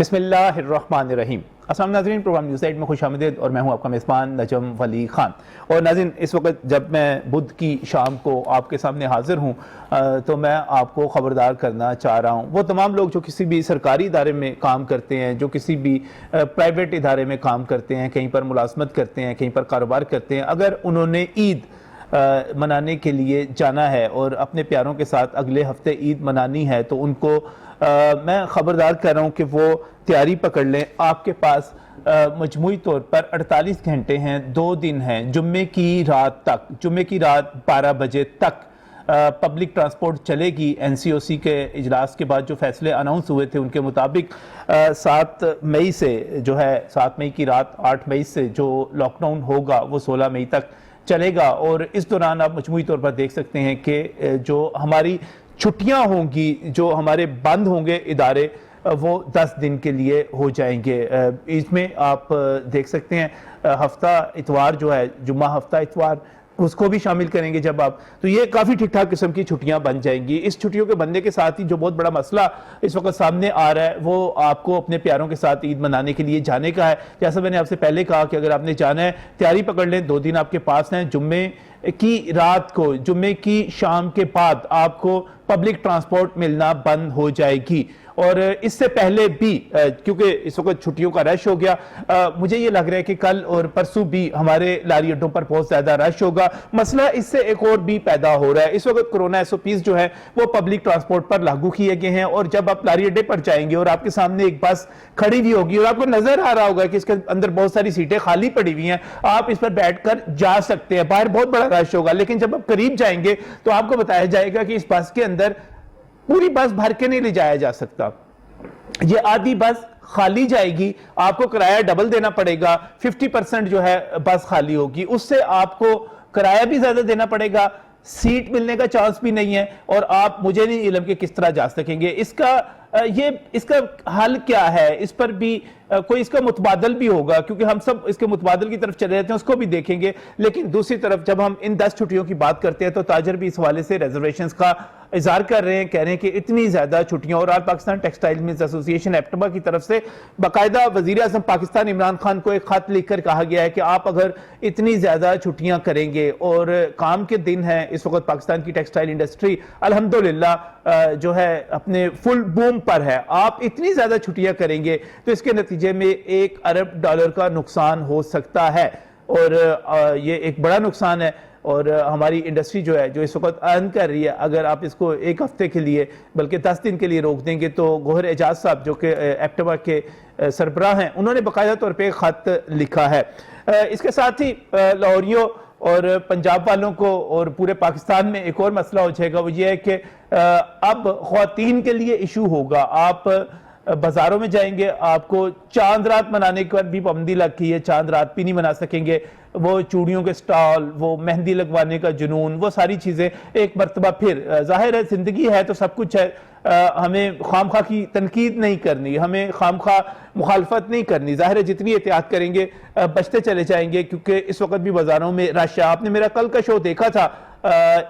बिस्मिल्लाहिर्रहमानिर्रहीम। अस्सलाम नाज़रीन, प्रोग्राम न्यूज़ एट में खुशामदीद और मैं हूं आपका मेज़बान नजम वली खान। और नाज़रीन, इस वक्त जब मैं बुध की शाम को आपके सामने हाजिर हूं तो मैं आपको ख़बरदार करना चाह रहा हूं वो तमाम लोग जो किसी भी सरकारी इदारे में काम करते हैं, जो किसी भी प्राइवेट इदारे में काम करते हैं, कहीं पर मुलाजमत करते हैं, कहीं पर कारोबार करते हैं, अगर उन्होंने ईद मनाने के लिए जाना है और अपने प्यारों के साथ अगले हफ्ते ईद मनानी है तो उनको मैं ख़बरदार कर रहा हूँ कि वो तैयारी पकड़ लें। आपके पास मजमूई तौर पर 48 घंटे हैं, 2 दिन हैं, जुम्मे की रात तक, जुम्मे की रात 12 बजे तक पब्लिक ट्रांसपोर्ट चलेगी। NCOC के इजलास के बाद जो फैसले अनाउंस हुए थे उनके मुताबिक 7 मई से जो है 7 मई की रात 8 मई से जो लॉकडाउन होगा वो 16 मई तक चलेगा। और इस दौरान आप मजमूई तौर पर देख सकते हैं कि जो हमारी छुट्टियां होंगी, जो हमारे बंद होंगे इदारे, वो 10 दिन के लिए हो जाएंगे। इसमें आप देख सकते हैं हफ्ता इतवार जो है, जुम्मा हफ्ता इतवार, उसको भी शामिल करेंगे जब आप, तो ये काफ़ी ठीक ठाक किस्म की छुट्टियां बन जाएंगी। इस छुट्टियों के बनने के साथ ही जो बहुत बड़ा मसला इस वक्त सामने आ रहा है वो आपको अपने प्यारों के साथ ईद मनाने के लिए जाने का है। जैसा मैंने आपसे पहले कहा कि अगर आपने जाना है तैयारी पकड़ लें, 2 दिन आपके पास हैं। जुम्मे की रात को, जुम्मे की शाम के बाद आपको पब्लिक ट्रांसपोर्ट मिलना बंद हो जाएगी। और इससे पहले भी क्योंकि इस वक्त छुट्टियों का रश हो गया, मुझे ये लग रहा है कि कल और परसों भी हमारे लारी अड्डों पर बहुत ज्यादा रश होगा। मसला इससे एक और भी पैदा हो रहा है। इस वक्त कोरोना SOPs जो है वो पब्लिक ट्रांसपोर्ट पर लागू किए गए हैं और जब आप लारी अड्डे पर जाएंगे और आपके सामने एक बस खड़ी हुई होगी और आपको नजर आ रहा होगा कि इसके अंदर बहुत सारी सीटें खाली पड़ी हुई हैं, आप इस पर बैठकर जा सकते हैं। बाहर बहुत बड़ा रश होगा, लेकिन जब आप करीब जाएंगे तो आपको बताया जाएगा कि इस बस के अंदर पूरी बस भर के नहीं ले जाया जा सकता, ये आधी बस खाली जाएगी, आपको किराया डबल देना पड़ेगा। 50% जो है बस खाली होगी, उससे आपको किराया भी ज्यादा देना पड़ेगा, सीट मिलने का चांस भी नहीं है और आप, मुझे नहीं इल्म के किस तरह जा सकेंगे। इसका हल क्या है, इस पर भी कोई इसका मुतबादल भी होगा, क्योंकि हम सब इसके मुतबादल की तरफ चले जाते हैं, उसको भी देखेंगे। लेकिन दूसरी तरफ जब हम इन 10 छुट्टियों की बात करते हैं तो ताजर भी इस हवाले से रिजर्वेशंस का इजहार कर रहे हैं, कह रहे हैं कि इतनी ज्यादा छुट्टियां। और आज पाकिस्तान टेक्सटाइल मिल्स एसोसिएशन एप्टबा की तरफ से बाकायदा वजीर आजम पाकिस्तान इमरान खान को एक खत लिखकर कहा गया है कि आप अगर इतनी ज्यादा छुट्टियां करेंगे और काम के दिन हैं, इस वक्त पाकिस्तान की टेक्सटाइल इंडस्ट्री अल्हम्दुलिल्लाह जो है अपने फुल बूम पर है, आप इतनी ज्यादा छुट्टियां करेंगे तो इसके नतीजे में $1 अरब का नुकसान हो सकता है। और ये एक बड़ा नुकसान है। और हमारी इंडस्ट्री जो है, जो इस वक्त अर्न कर रही है, अगर आप इसको 1 हफ्ते के लिए बल्कि 10 दिन के लिए रोक देंगे तो गोहर एजाज साहब जो कि एप्टबा के सरबराह हैं, उन्होंने बाकायदा तौर पर खत लिखा है। इसके साथ ही लाहौरियों और पंजाब वालों को और पूरे पाकिस्तान में एक और मसला हो जाएगा, वो ये है कि अब ख्वातीन के लिए इशू होगा। आप बाजारों में जाएंगे, आपको चांद रात मनाने पर भी पाबंदी लग गई है, चांद रात भी नहीं मना सकेंगे। वो चूड़ियों के स्टॉल, वो मेहंदी लगवाने का जुनून, वो सारी चीजें एक मरतबा फिर, जाहिर है जिंदगी है तो सब कुछ है, हमें खामखा की तनकीद नहीं करनी, हमें खामखा मुखालफत नहीं करनी। जाहिर है जितनी एहतियात करेंगे बचते चले जाएंगे, क्योंकि इस वक्त भी बाजारों में रश है। आपने मेरा कल का शो देखा था,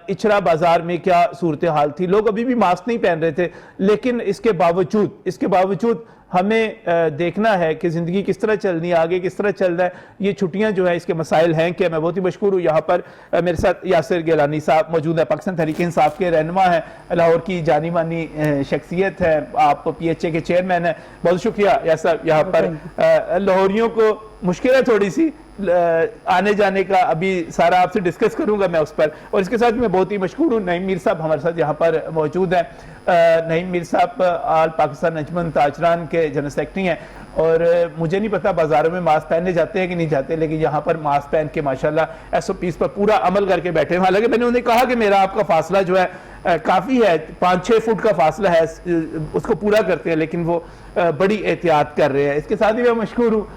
इचरा बाजार में क्या सूरत हाल थी, लोग अभी भी मास्क नहीं पहन रहे थे। लेकिन इसके बावजूद हमें देखना है कि ज़िंदगी किस तरह चलनी है, आगे किस तरह चल रहा है। ये छुट्टियां जो है इसके मसाइल हैं कि मैं बहुत ही मशहूर हूँ, यहाँ पर मेरे साथ यासिर गिलानी साहब मौजूद है, पाकिस्तान तहरीक इंसाफ के रहनुमा है, लाहौर की जानी मानी शख्सियत है, आप PHA के चेयरमैन हैं। बहुत शुक्रिया यासर, यहाँ पर लाहौरियों को मुश्किल है थोड़ी सी आने जाने का, अभी सारा आपसे डिस्कस करूंगा मैं उस पर। और इसके साथ मैं बहुत ही मशहूर हूँ, नईम मीर साहब हमारे साथ यहाँ पर मौजूद हैं। नईम मीर साहब आल पाकिस्तान अंजुमन ताजरान के जनरल सेक्रेटरी हैं। और मुझे नहीं पता बाजारों में मास्क पहनने जाते हैं कि नहीं जाते, लेकिन यहाँ पर मास्क पहन के माशाल्लाह SOPs पर पूरा अमल करके बैठे हैं। हालांकि मैंने उन्हें कहा कि मेरा आपका फासला जो है काफ़ी है, 5-6 फुट का फासला है, उसको पूरा करते हैं, लेकिन वो बड़ी एहतियात कर रहे हैं। इसके साथ ही मैं मशहूर हूँ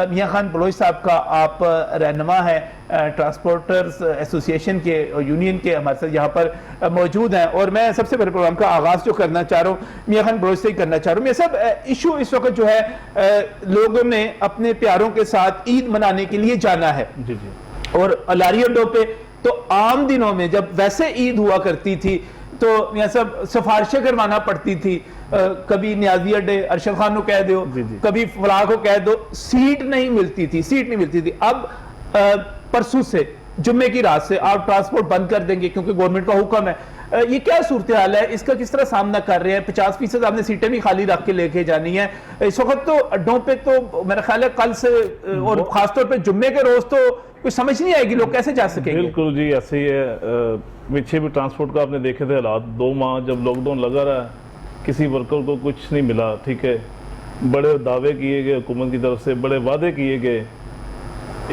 मियाँ खान बलोच साहब का, आप रहनुमा है ट्रांसपोर्टर्स एसोसिएशन के और यूनियन के, हमारे साथ यहाँ पर मौजूद हैं। और मैं सबसे पहले प्रोग्राम का आगाज़ जो करना चाह रहा हूँ मियाँ खान बलोच से ही करना चाह रहा हूँ। ये सब इशू इस वक्त जो है लोगों ने अपने प्यारों के साथ ईद मनाने के लिए जाना है और लारी अड्डों पे तो आम दिनों में जब वैसे ईद हुआ करती थी तो यहाँ सब सिफारिशें करवाना पड़ती थी, कभी न्याजी अड्डे अरशद खान को कह दो, कभी फलाह को कह दो, सीट नहीं मिलती थी। अब परसों से, जुम्मे की रात से आप ट्रांसपोर्ट बंद कर देंगे क्योंकि गवर्नमेंट का हुक्म है। ये क्या सूरत हाल है, इसका किस तरह सामना कर रहे हैं? 50% आपने सीटें भी खाली रख के लेके जानी है इस वक्त। तो अड्डों पे तो मेरा ख्याल है कल से और खासतौर पे जुम्मे के रोज तो कुछ समझ नहीं आएगी लोग कैसे जा सकेंगे। बिल्कुल जी, ऐसे ही है। पीछे भी ट्रांसपोर्ट का आपने देखे थे हालात, 2 माह जब लॉकडाउन लगा रहा, किसी वर्कर को कुछ नहीं मिला। ठीक है, बड़े दावे किए गए हुकूमत की तरफ से, बड़े वादे किए गए।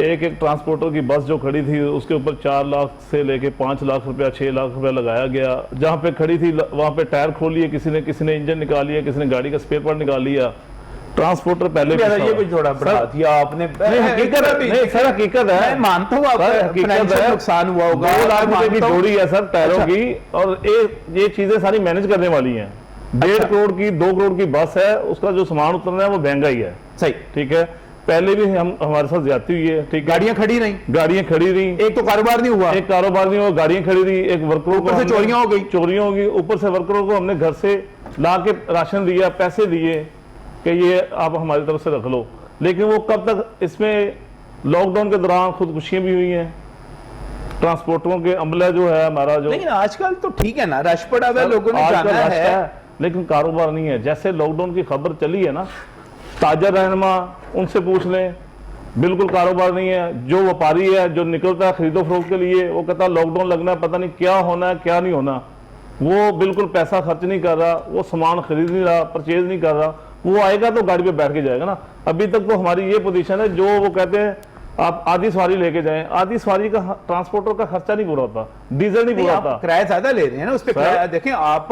एक ट्रांसपोर्टर की बस जो खड़ी थी उसके ऊपर 4 लाख से लेके 5 लाख रुपया, 6 लाख रुपया लगाया गया। जहाँ पे खड़ी थी वहाँ पे टायर खोल लिए किसी ने इंजन निकाल लिया, किसी ने गाड़ी का स्पेयर पार्ट निकाल लिया। ट्रांसपोर्टर पहले ये भी थोड़ा बढ़ा दिया आपने। हकीकत है सर, हकीकत है, मैं मानता हूँ फाइनेंशियल नुकसान हुआ होगा। 2 लाख रुपए की जोड़ी है सर टायरों की, और ये चीजें सारी मैनेज करने वाली हैं। 1.5 करोड़ की 2 करोड़ की बस है, उसका जो सामान उतरना है वो महंगा ही है। सही, ठीक है। पहले भी हमारे साथ ज्यादती हुई है। ठीक, गाड़ियां खड़ी रही, एक तो कारोबार नहीं हुआ, गाड़ियां खड़ी रही, एक वर्करों को चोरियां हो गई, ऊपर से वर्करों को हमने घर से ला के राशन दिया, पैसे दिए कि ये आप हमारी तरफ से रख लो। लेकिन वो कब तक, इसमें लॉकडाउन के दौरान खुदकुशियां भी हुई हैं ट्रांसपोर्टरों के अमला जो है हमारा जो। लेकिन आजकल तो ठीक है ना, रश पड़ा हुआ है, लोगों ने जाना है, लेकिन कारोबार नहीं है। जैसे लॉकडाउन की खबर चली है ना, ताजर रहनुमा उनसे पूछ लें, बिल्कुल कारोबार नहीं है। जो व्यापारी है जो निकलता है खरीदो फरोख्त के लिए, वो कहता है लॉकडाउन लगना है, पता नहीं क्या होना है क्या नहीं होना। वो बिल्कुल पैसा खर्च नहीं कर रहा, वो सामान खरीद नहीं रहा, परचेज नहीं कर रहा। वो आएगा तो गाड़ी पे बैठ के जाएगा ना। अभी तक तो हमारी ये पोजीशन है, जो वो कहते हैं आप आधी सवारी लेके जाएं, आधी सवारी का ट्रांसपोर्टर का खर्चा नहीं पूरा होता, डीजल नहीं पूरा होता, किराया ज्यादा ले रहे हैं ना उस पे किराया। देखें आप,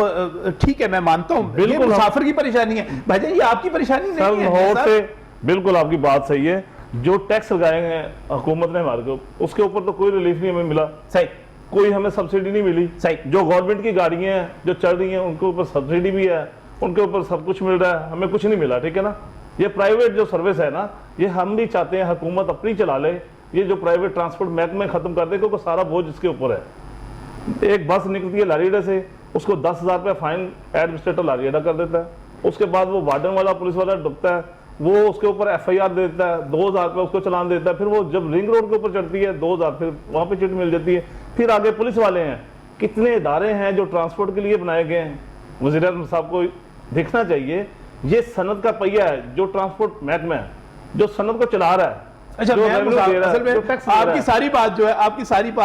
ठीक है मैं मानता हूं बिल्कुल मुसाफिर की परेशानी है भाईजान, ये आपकी परेशानी नहीं है। लाहौर से बिल्कुल आपकी बात सही है। जो टैक्स लगाए हैं हुकूमत ने हमारे को, उसके ऊपर तो कोई रिलीफ नहीं हमें मिला। सही, कोई हमें सब्सिडी नहीं मिली। सही, जो गवर्नमेंट की गाड़ियां हैं जो चल रही हैं उनके ऊपर सब्सिडी भी है, उनके ऊपर सब कुछ मिल रहा है, हमें कुछ नहीं मिला। ठीक है ना, ये प्राइवेट जो सर्विस है ना, ये हम भी चाहते हैं हुकूमत अपनी चला ले, ये जो प्राइवेट ट्रांसपोर्ट महकमे खत्म कर दे, क्योंकि सारा बोझ इसके ऊपर है। एक बस निकलती है लारीडा से, उसको 10,000 रुपया फाइन एडमिनिस्ट्रेटर लारीडा कर देता है। उसके बाद वो वार्डन वाला पुलिस वाला डुबता है, वो उसके ऊपर FIR दे देता है, 2,000 रुपया उसको चलान देता है। फिर वो जब रिंग रोड के ऊपर चढ़ती है 2,000, फिर वहां पे चिट मिल जाती है। फिर आगे पुलिस वाले हैं, कितने इदारे हैं जो ट्रांसपोर्ट के लिए बनाए गए हैं। वज़ीर आज़म साहब को देखना चाहिए, ये सनत का पहिया है जो ट्रांसपोर्ट महकमा है, जो सनत को चला रहा है। अच्छा, असल में आपकी सारी बात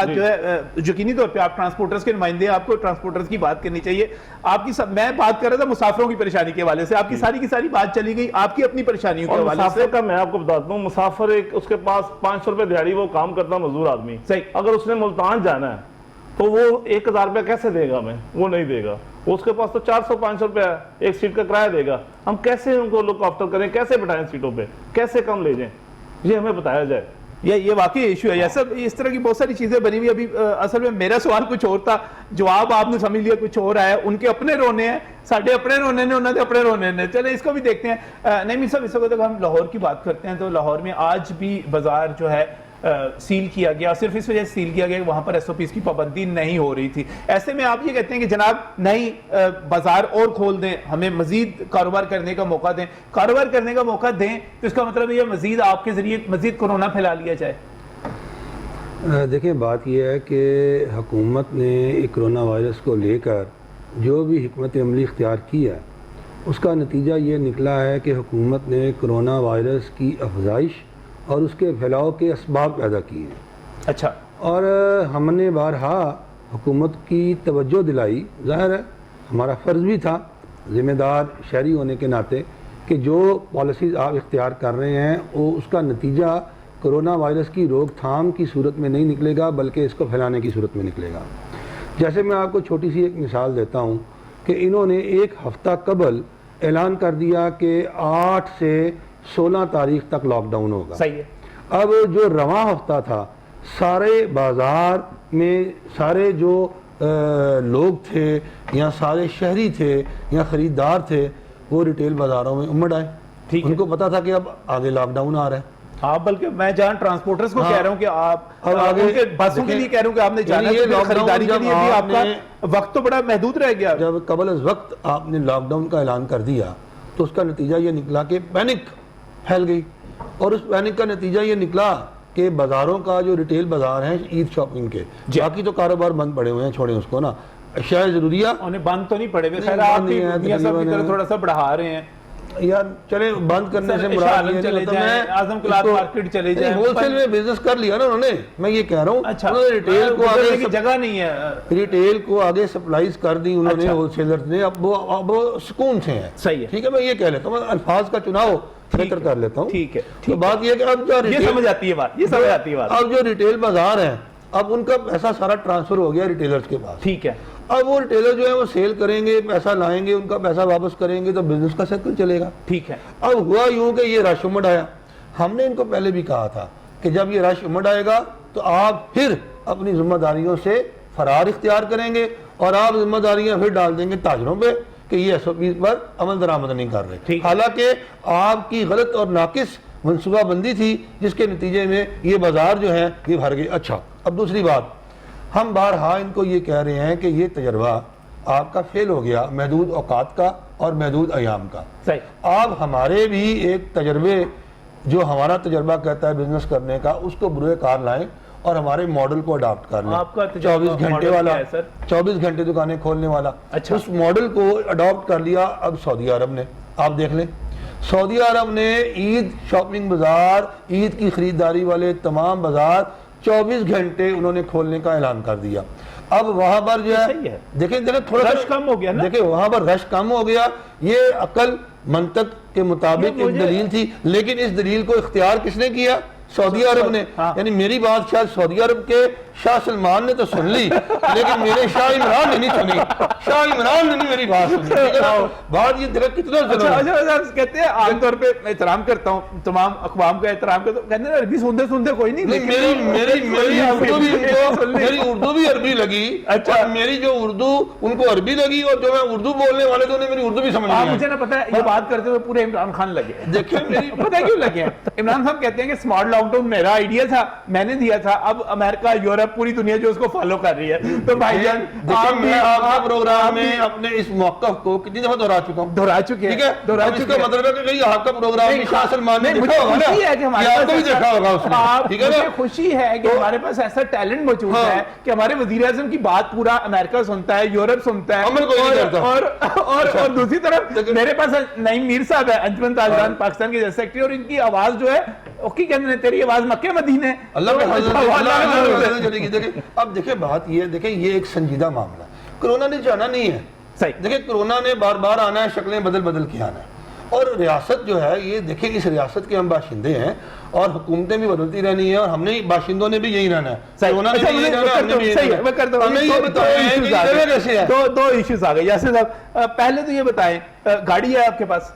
जो है, यकीनी तौर पे आप ट्रांसपोर्टर्स के नुमाइंदे, आपको ट्रांसपोर्टर्स की बात करनी चाहिए। मैं बात कर रहा था मुसाफिरों की परेशानी के हवाले से, आपकी सारी की सारी बात चली गई आपकी अपनी परेशानियों के हवाले से। का मैं आपको बताता हूँ, मुसाफिर एक उसके पास 500 रुपए दिहाड़ी, वो काम करता मजदूर आदमी, सही, अगर उसने मुल्तान जाना है तो वो 1,000 रुपया कैसे देगा? हमें वो नहीं देगा। उसके पास तो 400-500 रुपया एक सीट का किराया देगा। हम कैसे उनको लुक आफ्टर करें, कैसे बिठाएं सीटों पे, कैसे कम ले जाएं, ये हमें बताया जाए। ये वाकई इशू है। सब इस तरह की बहुत सारी चीजें बनी हुई। अभी असल में मेरा सवाल कुछ और था, जवाब आपने समझ लिया कुछ और आया। उनके अपने रोने हैं, साढ़े अपने रोने ने, उन्होंने अपने रोने ने। चले इसको भी देखते हैं। नहीं साहब, इस वक्त हम लाहौर की बात करते हैं तो लाहौर में आज भी बाजार जो है सील किया गया, सिर्फ इस वजह से सील किया गया कि वहां पर SOPs की पाबंदी नहीं हो रही थी। ऐसे में आप ये कहते हैं कि जनाब नहीं, बाजार और खोल दें, हमें मजीद कारोबार करने का मौका दें। कारोबार करने का मौका दें तो इसका मतलब ये मजीद आपके जरिए मजीद कोरोना फैला लिया जाए। देखिए, बात यह है कि हुकूमत ने कोरोना वायरस को लेकर जो भी हिकमत अमली इख्तियार की है, उसका नतीजा ये निकला है कि हुकूमत ने कोरोना वायरस की अफजाइश और उसके फैलाव के असबाब पैदा किए हैं। अच्छा, और हमने बारहा हुकूमत की तवज्जो दिलाई। ज़ाहिर है हमारा फ़र्ज़ भी था ज़िम्मेदार शहरी होने के नाते कि जो पॉलिसीज़ आप इख्तियार कर रहे हैं वो उसका नतीजा कोरोना वायरस की रोकथाम की सूरत में नहीं निकलेगा, बल्कि इसको फैलाने की सूरत में निकलेगा। जैसे मैं आपको छोटी सी एक मिसाल देता हूँ कि इन्होंने 1 हफ़्ता कबल ऐलान कर दिया कि 8 से 16 तारीख तक लॉकडाउन होगा। सही है। अब जो रवां हफ्ता था, सारे बाजार में सारे जो लोग थे या सारे शहरी थे या ख़रीदार थे, वो रिटेल बाज़ारों में उमड़ आए। ठीक, उनको पता था कि अब आगे लॉकडाउन आ रहा है। हाँ, बल्कि मैं जहाँ ट्रांसपोर्टर्स को कह रहा हूँ कि आप अब आगे उनके बसों के लिए कह रहा हूँ कि आपने जाना है, ये तो फिर लॉकडाउन खरीदारी के जब लिए भी आपका आपने- वक्त तो बड़ा महदूद रह गया। जब कबल अज़ वक्त आपने लॉकडाउन का ऐलान कर दिया तो उसका नतीजा ये निकला कि पैनिक फैल गई, और उस पैनिक का नतीजा ये निकला कि बाज़ारों का जो रिटेल बाज़ार हैं ईद शॉपिंग के, बाकी तो कारोबार बंद पड़े हुए हैं, छोड़े उसको ना, अशिया ज़रूरिया उन्हें बंद तो नहीं पड़े हुए, नहीं, खैर आप बंद भी नहीं है, मियां साहब की तकरीबन तरह थोड़ा सा बढ़ा रहे हैं। यार चले बंद करने से मुराद शालन ये नहीं चले होता, जाएं, मैं आजम क्लॉथ इसको- मार्केट चले नहीं, जाएं, होलसेल में बिजनेस कर लिया ना उन्होंने, मैं ये कह रहा हूँ अच्छा, उन्होंने रिटेल को गुजरने आगे की जगह नहीं है। रिटेल को आगे सप्लाईज कर दी उन्होंने, अच्छा। होलसेलर्स ने, अब वो सुकून से है। सही है। ठीक है, मैं ये कह लेता हूँ, मैं अल्फाज का चुनाव बेहतर कर लेता हूँ। ठीक है, तो बात ये है कि अब जो ये समझ आती है बात, ये समझ आती है बात। अब जो रिटेल बाजार है, अब उनका पैसा सारा ट्रांसफर हो गया रिटेलर्स के पास। ठीक है, अब वो रिटेलर जो है वो सेल करेंगे, पैसा लाएंगे, उनका पैसा वापस करेंगे, तो बिजनेस का सर्कल चलेगा। ठीक है। अब हुआ यूं कि ये रश उमड़ आया। हमने इनको पहले भी कहा था कि जब ये रश उमड़ आएगा तो आप फिर अपनी जिम्मेदारियों से फरार इख्तियार करेंगे और आप जिम्मेदारियां फिर डाल देंगे ताजरों पे कि ये SOP पर अमल दरामद नहीं कर रहे। हालांकि आपकी गलत और नाकिस मनसूबाबंदी थी जिसके नतीजे में ये बाजार जो है ये भर गए। अच्छा, अब दूसरी बात, हम बारहा इनको ये कह रहे हैं कि ये तजर्बा आपका फेल हो गया महदूद औकात का और महदूद अयाम का। सही। आप हमारे भी एक तजर्बे, जो हमारा तजर्बा कहता है बिजनेस करने का, उसको बुरे कार लाएं और हमारे मॉडल को अडॉप्ट कर लें। आपका 24 घंटे मॉडल वाला क्या है, सर? 24 घंटे दुकानें खोलने वाला। अच्छा। उस मॉडल को अडॉप्ट कर लिया अब सऊदी अरब ने। आप देख लें, सऊदी अरब ने ईद शॉपिंग बाजार, ईद की खरीदारी वाले तमाम बाजार 24 घंटे उन्होंने खोलने का ऐलान कर दिया। अब वहां पर जो सही है है। देखें थोड़ा रश कम हो गया ना? देखिए वहां पर रश कम हो गया, ये अकल मंतक के मुताबिक ये एक दलील थी, लेकिन इस दलील को इख्तियार किसने किया? सऊदी अरब ने। हाँ। यानी मेरी बात शायद सऊदी अरब के शाह सलमान ने तो सुन ली, लेकिन मेरे शाह इमरान ने नहीं सुनी। शाह इमरान ने नहीं मेरी बात सुनी। ठीक है ना? बात ये देखा कितना अच्छा, जुल्म है। अच्छा, कहते हैं आमतौर पे मैं एहतराम करता हूँ, तमाम अक़वाम का एहतराम करता हूँ, कहते हैं अरबी सुनते सुनते कोई नहीं, नहीं, लेकिन मेरी उर्दू भी उनको, मेरी उर्दू भी अरबी लगी। अच्छा। और मेरी जो उर्दू उनको अरबी लगी, और जो मैं उर्दू बोलने वाले थे उन्हें मेरी उर्दू भी समझ आप नहीं मुझे आई। ना पता है ये बात करते हुए पूरे इमरान खान लगे। देखिए मेरी पता है क्यों लगे हैं? इमरान साहब कहते हैं कि स्मार्ट लॉकडाउन मेरा आइडिया था, मैंने दिया था, अब अमेरिका, यूरोप, पूरी दुनिया जो उसको फॉलो कर रही है। तो भाईजान देखिए, मैं आपके प्रोग्राम में अपने इस मौक़िफ़ को कितनी दफा दोहरा चुका हूँ। दोहरा चुके हैं, ठीक है, दोहरा अब चुके इसका हैं। मतलब है कि कहीं आपका प्रोग्राम में शाह सलमान ने मुझे देखा होगा ना, खुशी है कि हमारे ये आपको पास भी देखा होगा उसने। आप, ठीक है ना? मुझे खुशी है कि हमारे पास ऐसा टैलेंट मौजूद हाँ। है कि हमारे वजीर आज़म की बात पूरा अमेरिका सुनता है, यूरोप सुनता है, अमल कोई नहीं करता। और दूसरी तरफ मेरे पास नईम मीर साहब है, अंजुमन तालिबान पाकिस्तान के जनरल सेक्रेटरी, और इनकी आवाज जो है ओके कहते हैं, तेरी आवाज मक्के मदीने। अल्लाह के फजल से, अल्लाह अल्लाह के के फजल फजल से। से चलेगी। देखिए अब देखिए बात ये, देखिए ये एक संजीदा मामला है, कोरोना ने जाना नहीं है। सही। देखिए कोरोना ने बार बार आना है, शक्लें बदल बदल के आना है, और रियासत जो है ये देखिए, इस रियासत के हम बाशिंदे हैं और हुकूमतें भी बदलती रहनी है, और हमने बाशिंदों ने भी यही रहना है। कोरोना ने भी यही रहना है, हमने भी यही रहना है। हमें ये बताया है कि ये कैसे है। दो इश्यूज आ गए यासिर साहब। पहले तो ये बताएं, गाड़ी है आपके पास,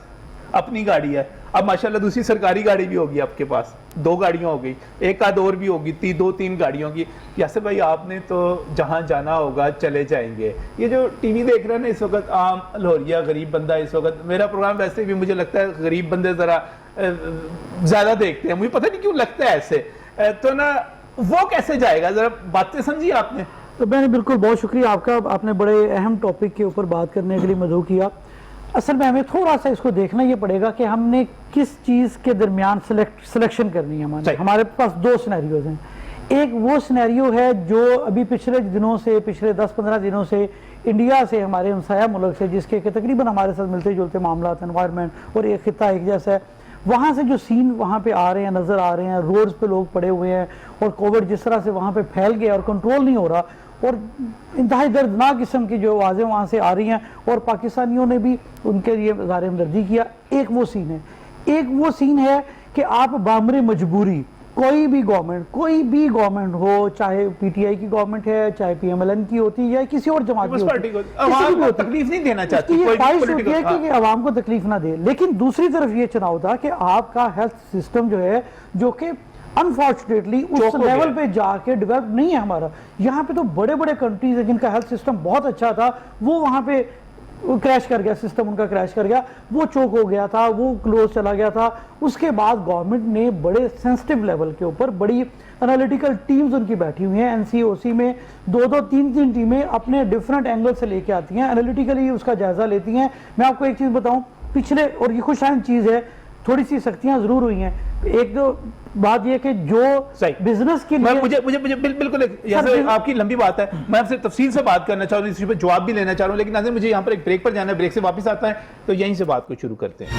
अपनी गाड़ी है, अब माशाल्लाह दूसरी सरकारी गाड़ी भी होगी आपके पास, 2 गाड़ियां हो गई, एक आध और भी होगी, 2-3 गाड़ियों की। यासिर भाई आपने तो जहां जाना होगा चले जाएंगे। ये जो टीवी देख रहे हैं ना इस वक्त, आम लोहरिया गरीब बंदा, इस वक्त मेरा प्रोग्राम वैसे भी मुझे लगता है गरीब बंदे जरा ज्यादा देखते हैं, मुझे पता नहीं क्यों लगता है ऐसे, तो ना वो कैसे जाएगा, जरा बातें समझिए आपने। तो मैंने बिल्कुल, बहुत शुक्रिया आपका, आपने बड़े अहम टॉपिक के ऊपर बात करने के लिए मदऊ किया। असल में हमें थोड़ा सा इसको देखना ये पड़ेगा कि हमने किस चीज़ के दरमियान सिलेक्शन करनी है। हमारे पास 2 सिनेरियोज हैं। एक वो सिनेरियो है जो अभी पिछले दिनों से, पिछले 10-15 दिनों से इंडिया से, हमारे हमसाया मुल्क से, जिसके कि तकरीबन हमारे साथ मिलते जुलते मामला, एनवायरनमेंट और एक खिता एक जैसा है, वहाँ से जो सीन वहाँ पे आ रहे हैं, नज़र आ रहे हैं, रोड्स पे लोग पड़े हुए हैं, और कोविड जिस तरह से वहाँ पे फैल गया और कंट्रोल नहीं हो रहा, और इंतहाई दर्दनाक किस्म की जो आवाज़ें वहाँ से आ रही हैं, और पाकिस्तानियों ने भी उनके लिए इज़हार हमदर्दी किया। एक वो सीन है, एक वो सीन है कि आप बामरे मजबूरी, कोई भी गवर्नमेंट हो, चाहे PTI की गवर्नमेंट है, चाहे PMLN की होती है, या किसी और जमात की होती है, आवाम को तकलीफ नहीं देना चाहती, ये कोई ख्वाहिश होती political- है कि आवाम को तकलीफ ना दे। लेकिन दूसरी तरफ ये चुनाव था कि आपका हेल्थ सिस्टम जो है, जो कि अनफॉर्चुनेटली उस चौक हो लेवल गया। पे जाके डेवलप नहीं है हमारा। यहाँ पे तो बड़े बड़े कंट्रीज है जिनका हेल्थ सिस्टम बहुत अच्छा था, वो वहाँ पे वो क्रैश कर गया, सिस्टम उनका क्रैश कर गया, वो चोक हो गया था, वो क्लोज चला गया था। उसके बाद गवर्नमेंट ने बड़े सेंसिटिव लेवल के ऊपर बड़ी एनालिटिकल टीम्स उनकी बैठी हुई हैं, एनसीओसी में 2-2, 3-3 टीमें अपने डिफरेंट एंगल से लेके आती हैं, एनालिटिकली उसका जायजा लेती हैं। मैं आपको एक चीज़ बताऊं, पिछले, और ये खुशाइन चीज़ है, थोड़ी सी सख्तियां जरूर हुई हैं। एक तो बात यह कि जो बिजनेस के लिए मुझे बिल्कुल जैसे आपकी लंबी बात है, मैं आपसे तफसील से बात करना चाह रहा हूँ, इस पर जवाब भी लेना चाह रहा हूँ, लेकिन नाज़रीन मुझे यहाँ पर एक ब्रेक पर जाना है, ब्रेक से वापस आता है तो यहीं से बात को शुरू करते हैं।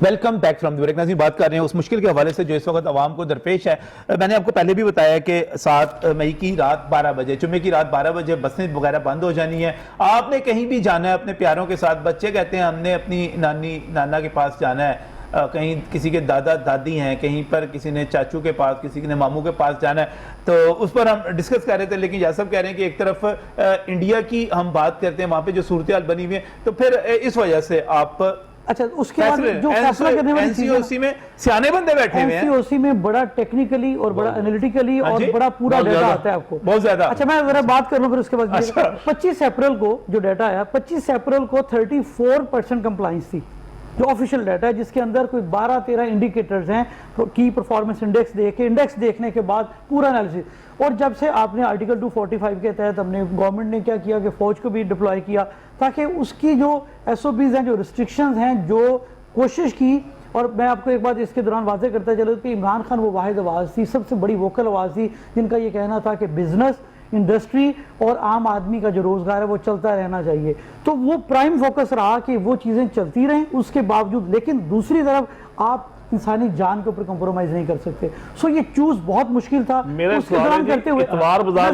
Welcome back from the break. नाज़रीन बात कर रहे हैं उस मुश्किल के हवाले से जो इस वक्त आवाम को दरपेश है। मैंने आपको पहले भी बताया कि 7 मई की रात 12 बजे, जुम्मे की रात 12 बजे बसें वगैरह बंद हो जानी है। आपने कहीं भी जाना है अपने प्यारों के साथ, बच्चे कहते हैं हमने अपनी नानी नाना के पास जाना है, कहीं किसी के दादा दादी हैं, कहीं पर किसी ने चाचू के पास, किसी ने मामू के पास जाना है, तो उस पर हम डिस्कस कर रहे थे। लेकिन यासब कह रहे हैं कि एक तरफ इंडिया की हम बात करते हैं, वहाँ पे जो सूरत हाल बनी हुई है, तो फिर इस वजह से आप अच्छा उसके बाद जो फैसला करने वाली एनसीओसी में सियाने बंदे बैठे हुए हैं, एनसीओसी में बड़ा टेक्निकली और बड़ा एनालिटिकली और बड़ा पूरा डेटा आता है आपको बहुत ज्यादा। अच्छा मैं जरा बात कर लूं फिर उसके बाद। 25 अप्रैल को जो डाटा आया, 25 अप्रैल को 34% कंप्लाइंस थी, जो ऑफिशियल डाटा है, जिसके अंदर कोई 12-13 इंडिकेटर्स हैं, तो की परफॉर्मेंस इंडेक्स देखे, इंडेक्स देखने के बाद पूरा एनालिसिस। और जब से आपने आर्टिकल 245 के तहत हमने गवर्नमेंट ने क्या किया कि फौज को भी डिप्लॉय किया, ताकि उसकी जो एसओपीज हैं, जो रिस्ट्रिक्शंस हैं, जो कोशिश की। और मैं आपको एक बात इसके दौरान वाज़े करता चलूँ कि इमरान खान वो वाहिद आवाज़ थी, सबसे बड़ी वोकल आवाज़ थी, जिनका ये कहना था कि बिजनेस, इंडस्ट्री और आम आदमी का जो रोजगार है वो चलता रहना चाहिए। तो वो प्राइम फोकस रहा कि वो चीजें चलती रहें उसके बावजूद। लेकिन दूसरी तरफ आप इंसानी जान के ऊपर कंप्रोमाइज नहीं कर सकते। सो ये चूज बहुत मुश्किल था। मेरे उसके दौरान करते हुए इतवार बाजार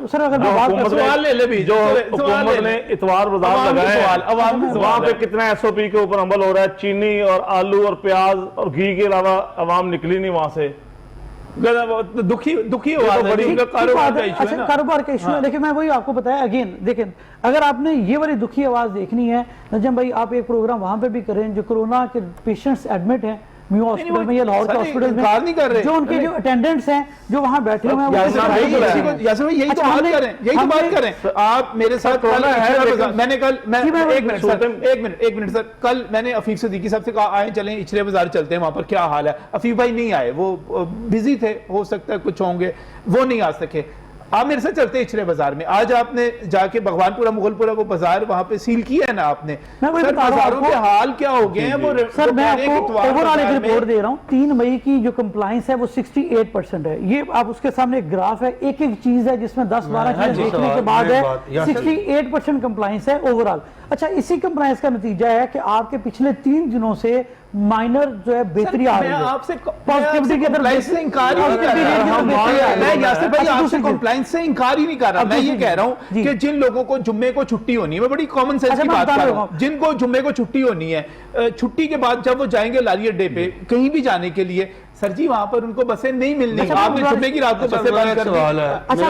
सर अगर मैं बात करूं, सवाल ले ले भी, जो हुकूमत ने इतवार बाजार लगाए, वहां पे कितना एसओपी के ऊपर अमल हो रहा है। चीनी और आलू और प्याज और घी के अलावा अवाम निकली नहीं वहां से। दुखी कारोबार का इशू है। लेकिन मैं वही आपको बताया अगेन, देखें अगर आपने ये वाली दुखी आवाज देखनी है नजम भाई, आप एक प्रोग्राम वहां पे भी करें, जो कोरोना के पेशेंट्स एडमिट हैं म्यू हॉस्पिटल में या लाहौर के हॉस्पिटल में, जो उनके जो अटेंडेंट्स हैं जो वहां बैठे हुए हैं, यही तो बात करें आप मेरे साथ। मैंने कल एक मिनट सर, कल मैंने अफीफ सिद्दीकी साहब से कहा आए चलें इचरे बाजार चलते हैं, वहां पर क्या हाल है। अफीफ भाई नहीं आए, वो बिजी थे, हो सकता है कुछ होंगे, वो नहीं आ सके। आप मेरे साथ चलते हैं इचरे बाजार में। आज आपने जाके भगवानपुरा मुगलपुरा वो बाजार वहां पे सील किया है ना आपने। सर बाजारों के हाल क्या हो गए हैं वो? सर मैं आपको ओवरऑल एक रिपोर्ट दे रहा हूं। 3 मई की जो कंप्लायंस है वो 68% है। ये आप उसके सामने एक ग्राफ है, एक एक चीज है जिसमें 10-12 चीजें देखने के बाद है 68% कंप्लायंस है ओवरऑल। अच्छा इसी कंप्लायंस का नतीजा है कि आपके पिछले 3 दिनों से माइनर जो है बेहतरी आ रही है। आपसे पॉजिटिविटी के कंप्लायंस से इंकार ही नहीं कर रहा। मैं यासिर भाई आपसे कंप्लायंस से इंकार ही नहीं कर रहा। मैं ये कह रहा हूं कि जिन लोगों को जुम्मे को छुट्टी होनी है, मैं बड़ी कॉमन सेंस की बात कर रहा हूं, जिनको जुम्मे को छुट्टी होनी है, छुट्टी के बाद जब वो जाएंगे लारी अड्डे पे कहीं भी जाने के लिए, सर जी वहां पर उनको बसें नहीं मिलनी। आपने जुम्मे की रात को बसें बंद कर दी। अच्छा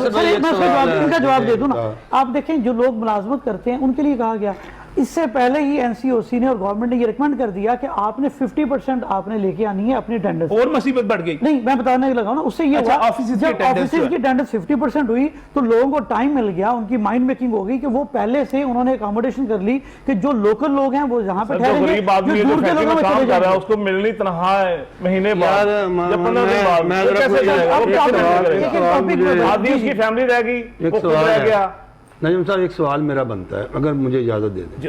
मैं इनका जवाब दे दूं ना। आप देखें जो लोग मुलाजमत करते हैं उनके लिए कहा गया, इससे पहले ही एनसीओसी ने और गवर्नमेंट ने ये रिकमेंड कर दिया कि आपने 50% आपने लेके आनी है अपनी अटेंडेंस। और मुसीबत बढ़ गई। नहीं मैं बताने लगा ना, उससे ये अच्छा, हुआ ऑफिस जब ऑफिस की अटेंडेंस 50% हुई तो लोगों को टाइम मिल गया, उनकी माइंड मेकिंग हो गई कि वो पहले से उन्होंने अकोमोडेशन कर ली कि जो लोकल लोग हैं वो यहाँ पे ठहरेंगे, जो दूर के लोगों में चले जाएंगे, उसको मिलनी तनख्वाह है महीने बाद या 15 दिन बाद, आदमी उसकी फैमिली रह गई, वो खुद रह गया। नजम साहब एक सवाल मेरा बनता है, अगर मुझे इजाजत दे दें।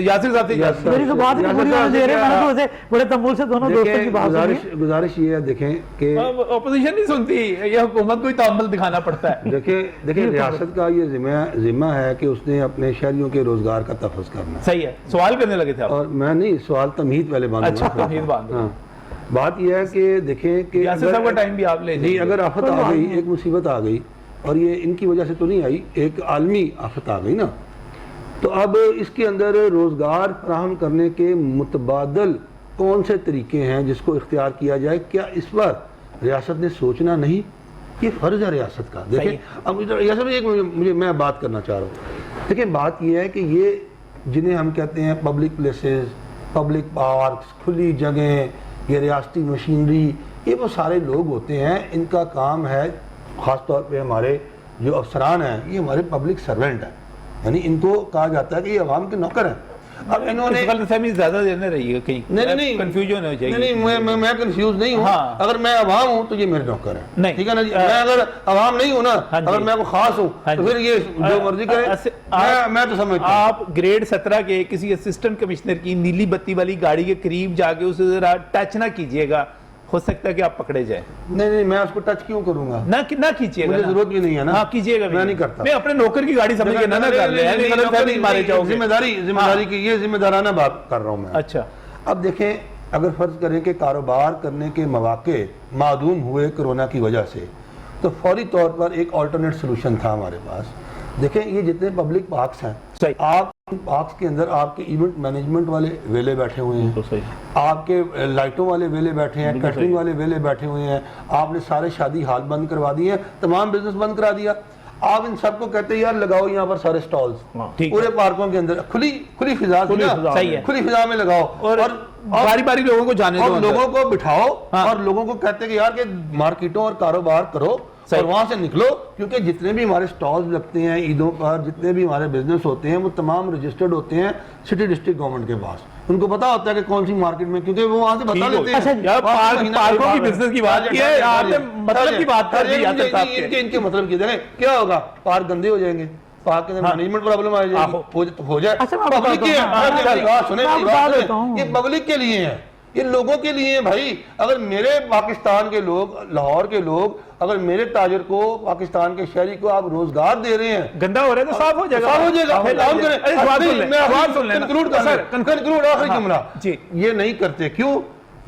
यासिर साहब मेरी तो बात नहीं पूरी होने दे रहे, मैंने तो वैसे बड़े तम्बुल से दोनों दोस्तों की बात सुनी है। गुजारिश ये है देखें कि ऑपोजिशन नहीं सुनती, ये हुकूमत को ही तामुल दिखाना पड़ता है। देखिए रियासत का ये जिम्मा है कि उसने अपने शहरियों के रोजगार का तहफ़्फ़ुज़ करना। सही है, सवाल करने लगे थे आप। और मैं नहीं सवाल तमहीद वाले बात। अच्छा तमहीद बात। बात यह है कि देखें कि टाइम भी आप ले, अगर आफत आ गई, एक मुसीबत आ गई, और ये इनकी वजह से तो नहीं आई, एक आलमी आफत आ गई ना, तो अब इसके अंदर रोज़गार फराहम करने के मुतबादल कौन से तरीके हैं जिसको इख्तियार किया जाए? क्या इस पर रियासत ने सोचना नहीं? ये फ़र्ज़ है रियासत का। देखें अब रियासत एक मैं बात करना चाह रहा हूँ। देखिए बात यह है कि ये जिन्हें हम कहते हैं पब्लिक प्लेसेस, पब्लिक पार्क, खुली जगह, ये रियासती मशीनरी, ये वो सारे लोग होते हैं, इनका काम है, ख़ास तौर पे हमारे जो अफसरान हैं, ये हमारे पब्लिक सर्वेंट हैं, यानी इनको कहा जाता है कि ये अवाम के नौकर हैं। अब इन्होंने गलतफहमी ज्यादा देने रही है कहीं, नहीं कंफ्यूजन हो जाएगी। नहीं, मैं कंफ्यूज नहीं हूँ। हाँ। अगर मैं अवाम हूँ तो ये मेरे नौकर है, नहीं। ठीक है ना जी। मैं अगर अवाम नहीं हूँ ना, हाँ जी। अगर मैं को खास हूँ हाँ तो जी। फिर ये जो मर्जी करे, मैं तो समझता हूँ। आप ग्रेड 17 के किसी असिस्टेंट कमिश्नर की नीली बत्ती वाली गाड़ी के करीब जाके उसे जरा टच ना कीजिएगा, हो सकता है कि आप पकड़े जाए। नहीं, मैं उसको टच क्यों करूंगा? ना कीजिएगा, मुझे ना। जरूरत भी नहीं है ना। हाँ, कीजिएगा भी मैं नहीं करता। मैं अपने नौकर की गाड़ी समझ के ना कर ले, यानी गलतफहमी मारे जाओगे। जिम्मेदारी की ये जिम्मेदाराना बात कर रहा हूँ मैं। अच्छा, अब देखें, अगर फर्ज करें कि कारोबार करने के मौके मादूम हुए कोरोना की वजह से, तो फौरी तौर पर एक अल्टरनेट सोल्यूशन था हमारे पास। देखें, ये जितने पब्लिक पार्क्स हैं, सही। आप पार्क्स के अंदर आपके इवेंट मैनेजमेंट वाले वेले बैठे हुए हैं, तो सही। आपके लाइटों वाले वेले बैठे हैं, कैटरिंग वाले वेले बैठे हुए हैं, आपने सारे शादी हाल बंद करवा दिए हैं, तमाम बिजनेस बंद करा दिया। आप इन सबको कहते हैं यार लगाओ यहाँ पर सारे स्टॉल्स, ठीक पूरे पार्कों के अंदर खुली फिजा थी ना, सही है। खुली फिजा में लगाओ और बारी बारी लोगों को जाने दो, और लोगों को बिठाओ, हाँ। और लोगों को कहते हैं कि यार के मार्केटों और कारोबार करो और वहां से निकलो, क्योंकि जितने भी हमारे स्टॉल्स लगते हैं ईदों पर, जितने भी हमारे बिजनेस होते हैं, वो तमाम रजिस्टर्ड होते हैं सिटी डिस्ट्रिक्ट गवर्नमेंट के पास। उनको पता होता है कि कौन सी मार्केट में, क्योंकि वो वहां से बता लेते हैं। अच्छा, यार, पार्कों की बिजनेस की बात की है, आपने मतलब की बात कर दी यासर साहब के। इनके मतलब की देखें क्या होगा, पार्क गंदे हो जाएंगे, पार्क के अंदर मैनेजमेंट प्रॉब्लम आ जाएगी, हो जाए। अच्छा, मैं पब्लिक की बताता हूँ। ये पब्लिक के लिए है, ये लोगों के लिए है भाई। अगर मेरे पाकिस्तान के लोग, लाहौर के लोग, अगर मेरे ताजर को, पाकिस्तान के शहरी को आप रोजगार दे रहे हैं, गंदा हो रहा है तो साफ हो जाएगा, साफ हो जाएगा। फिर काम करें। अरे सवाल सुन लें, सवाल सुन लें, कंक्लूड कर सर, कंक्लूड आखिरी जुमला जी। ये नहीं करते, क्यों?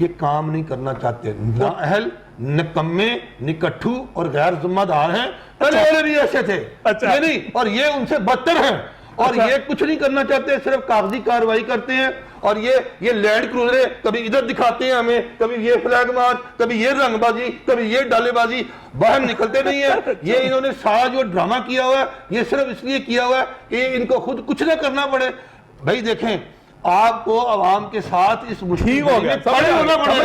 ये काम नहीं करना चाहते, नाअहल, निकम्मे, निकट्ठू और गैर जिम्मेदार हैं। पहले वाले भी ऐसे थे, अच्छा। ये नहीं, और ये उनसे बदतर हैं, और अच्छा। ये कुछ नहीं करना चाहते, सिर्फ कागजी कार्रवाई करते हैं। और ये लैंड क्रूजरे कभी इधर दिखाते हैं हमें, कभी ये फ्लैग मार्च, कभी ये रंगबाजी, कभी ये डालेबाजी, बाहर निकलते नहीं है। ये इन्होंने सारा जो ड्रामा किया हुआ है, ये सिर्फ इसलिए किया हुआ है कि इनको खुद कुछ ना करना पड़े। भाई देखें, आपको आवाम के साथ इस मुश्किल हो गया, समझ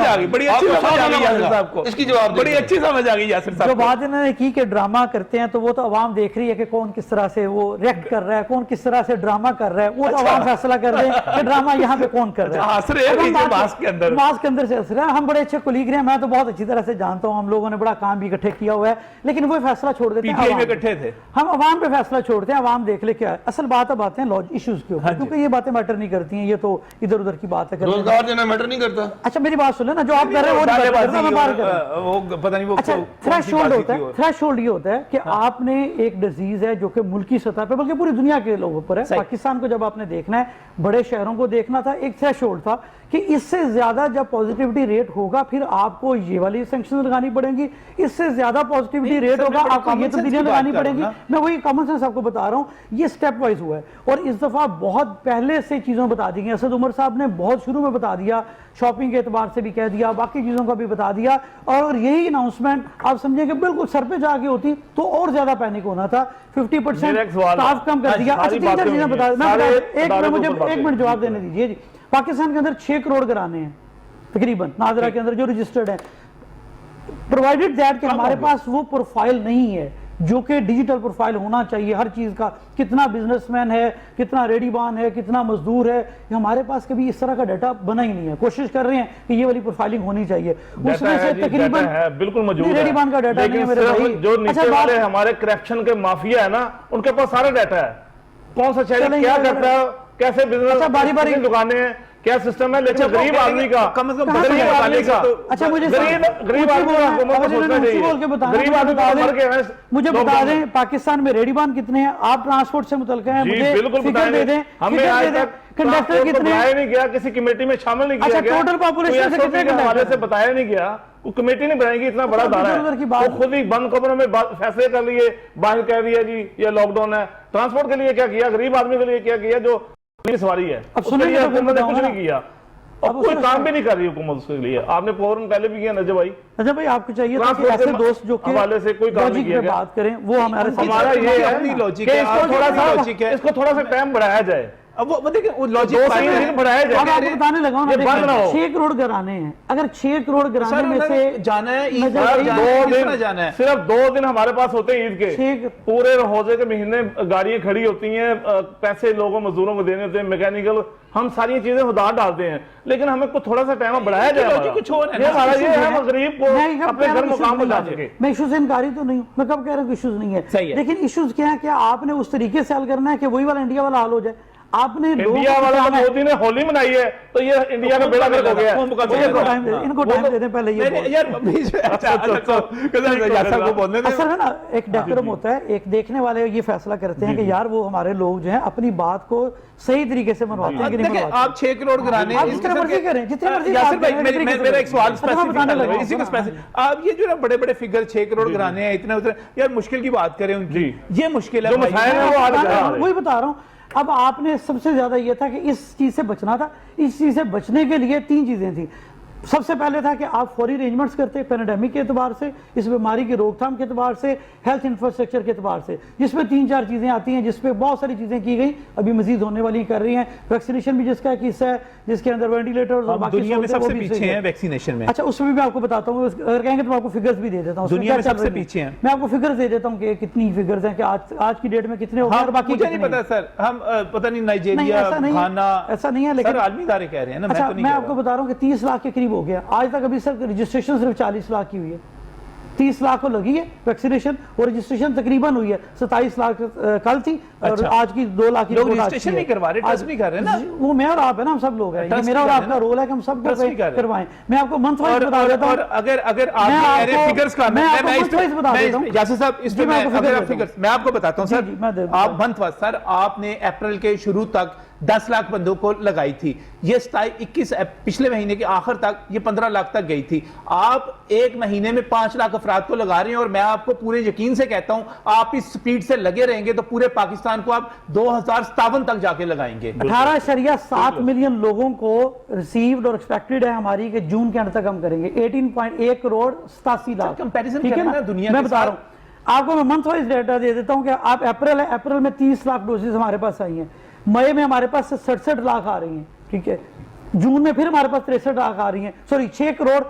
आ गई, बड़ी अच्छी समझ आ गई यासर साहब को, इसकी जवाब बड़ी अच्छी समझ आ गई यासर साहब जो को। बात इन्होंने की कि ड्रामा करते हैं, तो वो तो अवाम देख रही है कि कौन किस तरह से वो रिएक्ट कर रहा है, कौन किस तरह से ड्रामा कर रहा है। वो तो अवाम फैसला कर रहे हैं कि ड्रामा यहाँ पे कौन कर रहा है। असर है पीछे मास्क के अंदर, मास्क के अंदर से असर है। हम बड़े अच्छे कुलीग रहे हैं, मैं तो बहुत अच्छी तरह से जानता हूँ, हम लोगों ने बड़ा काम भी इकट्ठे किया हुआ है, लेकिन वो फैसला छोड़ देते हैं। पीटीआई में इकट्ठे थे हम अवाम पे फैसला छोड़ते हैं, अवाम देख ले क्या है। असल बात अब आते हैं लॉज इश्यूज के ऊपर, क्योंकि ये बातें मैटर नहीं करती हैं, ये तो इधर उधर की बात है। रोजगार देना मैटर नहीं करता। अच्छा, मेरी बात सुन लेना, जो आप कर रहे हैं वो नहीं करता, मैं बात कर रहा हूं। वो पता नहीं वो अच्छा, कौन सी थ्रेशोल्ड बाजी होता थी है, और- थ्रेशोल्ड ये होता है कि आपने एक डिजीज है जो कि मुल्की सतह पे, बल्कि पूरी दुनिया के लोगों पर है। सही। पाकिस्तान को जब आपने देखना है, बड़े शहरों को देखना था, एक थ्रेशोल्ड था कि इससे ज्यादा जब पॉजिटिविटी रेट होगा, फिर आपको ये वाली सैंक्शन लगानी पड़ेंगी, इससे ज्यादा पॉजिटिविटी रेट होगा, बड़ी आपको ये common sense तब्दीलियां की बात लगानी कर रहा पड़ेंगी। हूं ना। मैं वही कॉमन सेंस आपको बता रहा हूँ, ये स्टेप वाइज हुआ है, और इस दफा बहुत पहले से चीजों बता दी गई। असद उमर साहब ने बहुत शुरू में बता दिया, शॉपिंग के एतबार से भी कह दिया, बाकी चीजों का भी बता दिया, और यही अनाउंसमेंट आप समझे कि बिल्कुल सर पे जाके होती तो और ज्यादा पैनिक होना था। 50% स्टाफ कम कर दिया। अच्छा, तीन चार चीजें बता, एक मिनट जवाब देने दीजिए जी। पाकिस्तान के अंदर 6 करोड़ घराने हैं तकरीबन, नादरा के अंदर जो रजिस्टर्ड है, प्रोवाइडेड दैट कि हमारे पास वो प्रोफाइल नहीं है जो कि डिजिटल प्रोफाइल होना चाहिए हर चीज का, कितना बिजनेसमैन है, कितना रेडीबान है, कितना मजदूर है, हमारे पास कभी इस तरह का डाटा बना ही नहीं है। कोशिश कर रहे हैं कि ये वाली प्रोफाइलिंग होनी चाहिए, उसमें से तकरीबन बिल्कुल मौजूद है, रेडीबान का डाटा नहीं है मेरे भाई। जो नीचे अच्छा, वाले हमारे करप्शन के माफिया है ना, उनके पास सारा डाटा है, कौन सा शहर क्या करता है, कैसे बिजनेस, अच्छा, बारी-बारी दुकानें हैं, क्या सिस्टम है, लेकिन गरीब आदमी का, कम से कम गरीब आदमी का, अच्छा, मुझे गरीब आदमी को हुकूमत को सोचना चाहिए। गरीब आदमी मुझे बता दें पाकिस्तान में रेडीबान कितने हैं, आप ट्रांसपोर्ट से मुतल्लिक़ हैं, मुझे बिल्कुल फिगर दे दें, हमें आज तक कंडक्टर कितने हैं, नहीं गया, किसी कमेटी में शामिल नहीं किया अच्छा, गया, टोटल पॉपुलेशन से कितने हवाले से बताया नहीं गया, वो कमेटी नहीं बनाएगी, इतना बड़ा दायरा है, वो खुद ही बंद कमरों में फैसले कर लिए, बाहर कह दिया जी ये लॉकडाउन है। ट्रांसपोर्ट के लिए क्या किया, गरीब आदमी के लिए क्या किया, जो सवारी है, उसके लिए हुकूमत ने कुछ नहीं किया, अब कोई काम भी नहीं कर रही हुकूमत उसके लिए। आपने फौरन पहले भी किया नजर भाई। अच्छा भाई, आपको चाहिए था कि ऐसे दोस्त जो हवाले से कोई काम नहीं किया गया, बात करें, वो हमारे हमारा ये है लॉजिक कि है, इसको थोड़ा सा टाइम बढ़ाया जाए, अब वो देखिए वो लॉजिक 2-3 दिन बढ़ाया अब जाए, आपको बताने लगा हूं ना, ये बंद ना हो। 6 करोड़ घराने हैं, अगर 6 करोड़ घराने में से जाना है ईद नजर पर आई- जाना है, 2 किस तरह दिन जाना है? सिर्फ 2 दिन हमारे पास होते हैं ईद के, ठीक। पूरे रोजे के महीने गाड़ियां खड़ी होती हैं, पैसे लोगों मजदूरों को देने होते हैं, मैकेनिकल, हम सारी चीजें उधार डालते हैं, लेकिन हमें कुछ थोड़ा सा टाइम बढ़ाया जाए। लॉजिक कुछ और है ये ना, हमारा ये issues है, है। हम गरीब को मैं कब अपने कह रहा घर हूं मुकाम पर issues ला नहीं सके। है। मैं इश्यूज से इनकारी तो नहीं हूं, मैं कब कह रहा हूं इश्यूज नहीं सही है, है। लेकिन इश्यूज क्या है कि आपने उस तरीके से हल करना है कि वही वाला इंडिया वाला हाल हो जाए। आपने लोगों को इंडिया वाला बताना है- मोदी ने होली मनाई है, तो ये इंडिया का बेड़ा गर्क हो गया है। कौन मुकाबला इनको कर रहा है? टाइम दे, इनको टाइम दे दें पहले ये नहीं, बोल। यार बीच में अच्छा यासर को बोलने दें। असल में ना एक डेकोरम होता है, एक देखने वाले ये फैसला करते हैं कि यार वो हमारे लोग जो हैं अपनी बात को सही तरीके से मनवाते हैं कि नहीं देखिए मनवाते। आप 6 करोड़ घराने आप जितने मर्जी करें, जितने मर्जी यासिर बात भाई करें, मेरा जितने तरीके से एक सवाल करें। अच्छा, मैं बताने लगा हूं, इसी का हाँ, स्पेसिफिक आप ये जो ना बड़े बड़े फिगर 6 करोड़ घराने हैं इतने उतने यार मुश्किल की बात करें उनकी जी। ये मुश्किल है जो भाई। मसाइल हैं वो आज बताने जा लगा, रहे हैं। वही बता रहा हूं। अब आपने सबसे ज्यादा ये था कि इस चीज से बचना था, इस चीज से बचने के लिए 3 चीजें थी। सबसे पहले था कि आप फौरी अरेंजमेंट्स करते पेंडेमिक के एतबार से, इस बीमारी की रोकथाम के एतबार से, हेल्थ इंफ्रास्ट्रक्चर के एतबार से, जिसमें 3-4 चीजें आती हैं, जिसपे बहुत सारी चीजें की गई, अभी मजीद होने वाली कर रही हैं। वैक्सीनेशन भी जिसका एक हिस्सा है, जिसके अंदर वेंटिलेटर्स और हम बाकी दुनिया में सहूलतें, वो सबसे भी पीछे सही हैं वैक्सीनेशन में। अच्छा, उसमें भी मैं आपको बताता हूँ, अगर कहेंगे तो मैं आपको फिगर्स भी दे देता हूँ। दुनिया में क्या चल सबसे रही है। पीछे हैं। मैं आपको फिगर्स दे देता हूँ कि कितनी फिगर्स हैं, कि आज की डेट में कितने हो गए हाँ और बाकी मुझे नहीं कितने पता सर, हम पता नहीं नहीं, नाइजीरिया ऐसा नहीं है। घाना ऐसा नहीं है, लेकिन- सर आलमी इदारे कह रहे हैं ना, मैं अच्छा, तो नहीं मैं कह आपको रहा। बता रहा हूँ कि 30 लाख के करीब हो गया आज तक। अभी सर रजिस्ट्रेशन सिर्फ 40 लाख की हुई है, 30 लाख को लगी है वैक्सीनेशन, और रजिस्ट्रेशन तकरीबन हुई है 27 लाख कल थी, और अच्छा। आज की 2 लाख की लोग रिपोर्ट आज रजिस्ट्रेशन की है। नहीं करवा रहे, ट्रस्ट नहीं कर रहे ना। वो मैं और आप है ना, हम सब लोग हैं, ये ट्रस्ट मेरा और नहीं कर आपका रहे ना। रोल है कि हम सबको ट्रस्ट नहीं कर रहे। करवाएं। मैं आपको मंथ वाइज बता देता और हूँ। अगर अगर आप मैं कह रहे हैं आपको- फिगर्स का मैं आपको month wise बता देता हूँ। यासिर साहब जी, इसमें मैं आपको अगर figure आप देता फिगर्स मैं आपको बताता हूं जी, सर, जी, मैं दे देता आप हूं। मंथ वाइज सर आपने अप्रैल के शुरू तक 10 लाख बंदों को लगाई थी, ये 21 पिछले महीने के आखिर तक ये 15 लाख तक गई थी। आप एक महीने में 5 लाख अफराद को लगा रहे हैं, और मैं आपको पूरे यकीन से कहता हूं आप इस स्पीड से लगे रहेंगे तो पूरे पाकिस्तान को आप 2057 तक जाके लगाएंगे। 18.7 मिलियन लोगों को रिसीव्ड और एक्सपेक्टेड है हमारी कि जून के अंत तक हम करेंगे 18.1 करोड़ 87 लाख। कंपैरिजन ठीक है करें ना, ना दुनिया मैं के बता साथ। रहा हूं आपको, मैं मंथ वाइज डेटा दे देता हूं कि आप अप्रैल है, अप्रैल में 30 लाख डोजेज हमारे पास आई हैं, मई में हमारे पास 67 लाख आ रही हैं, ठीक है, जून में फिर हमारे पास 63 लाख आ रही हैं, सॉरी 6 करोड़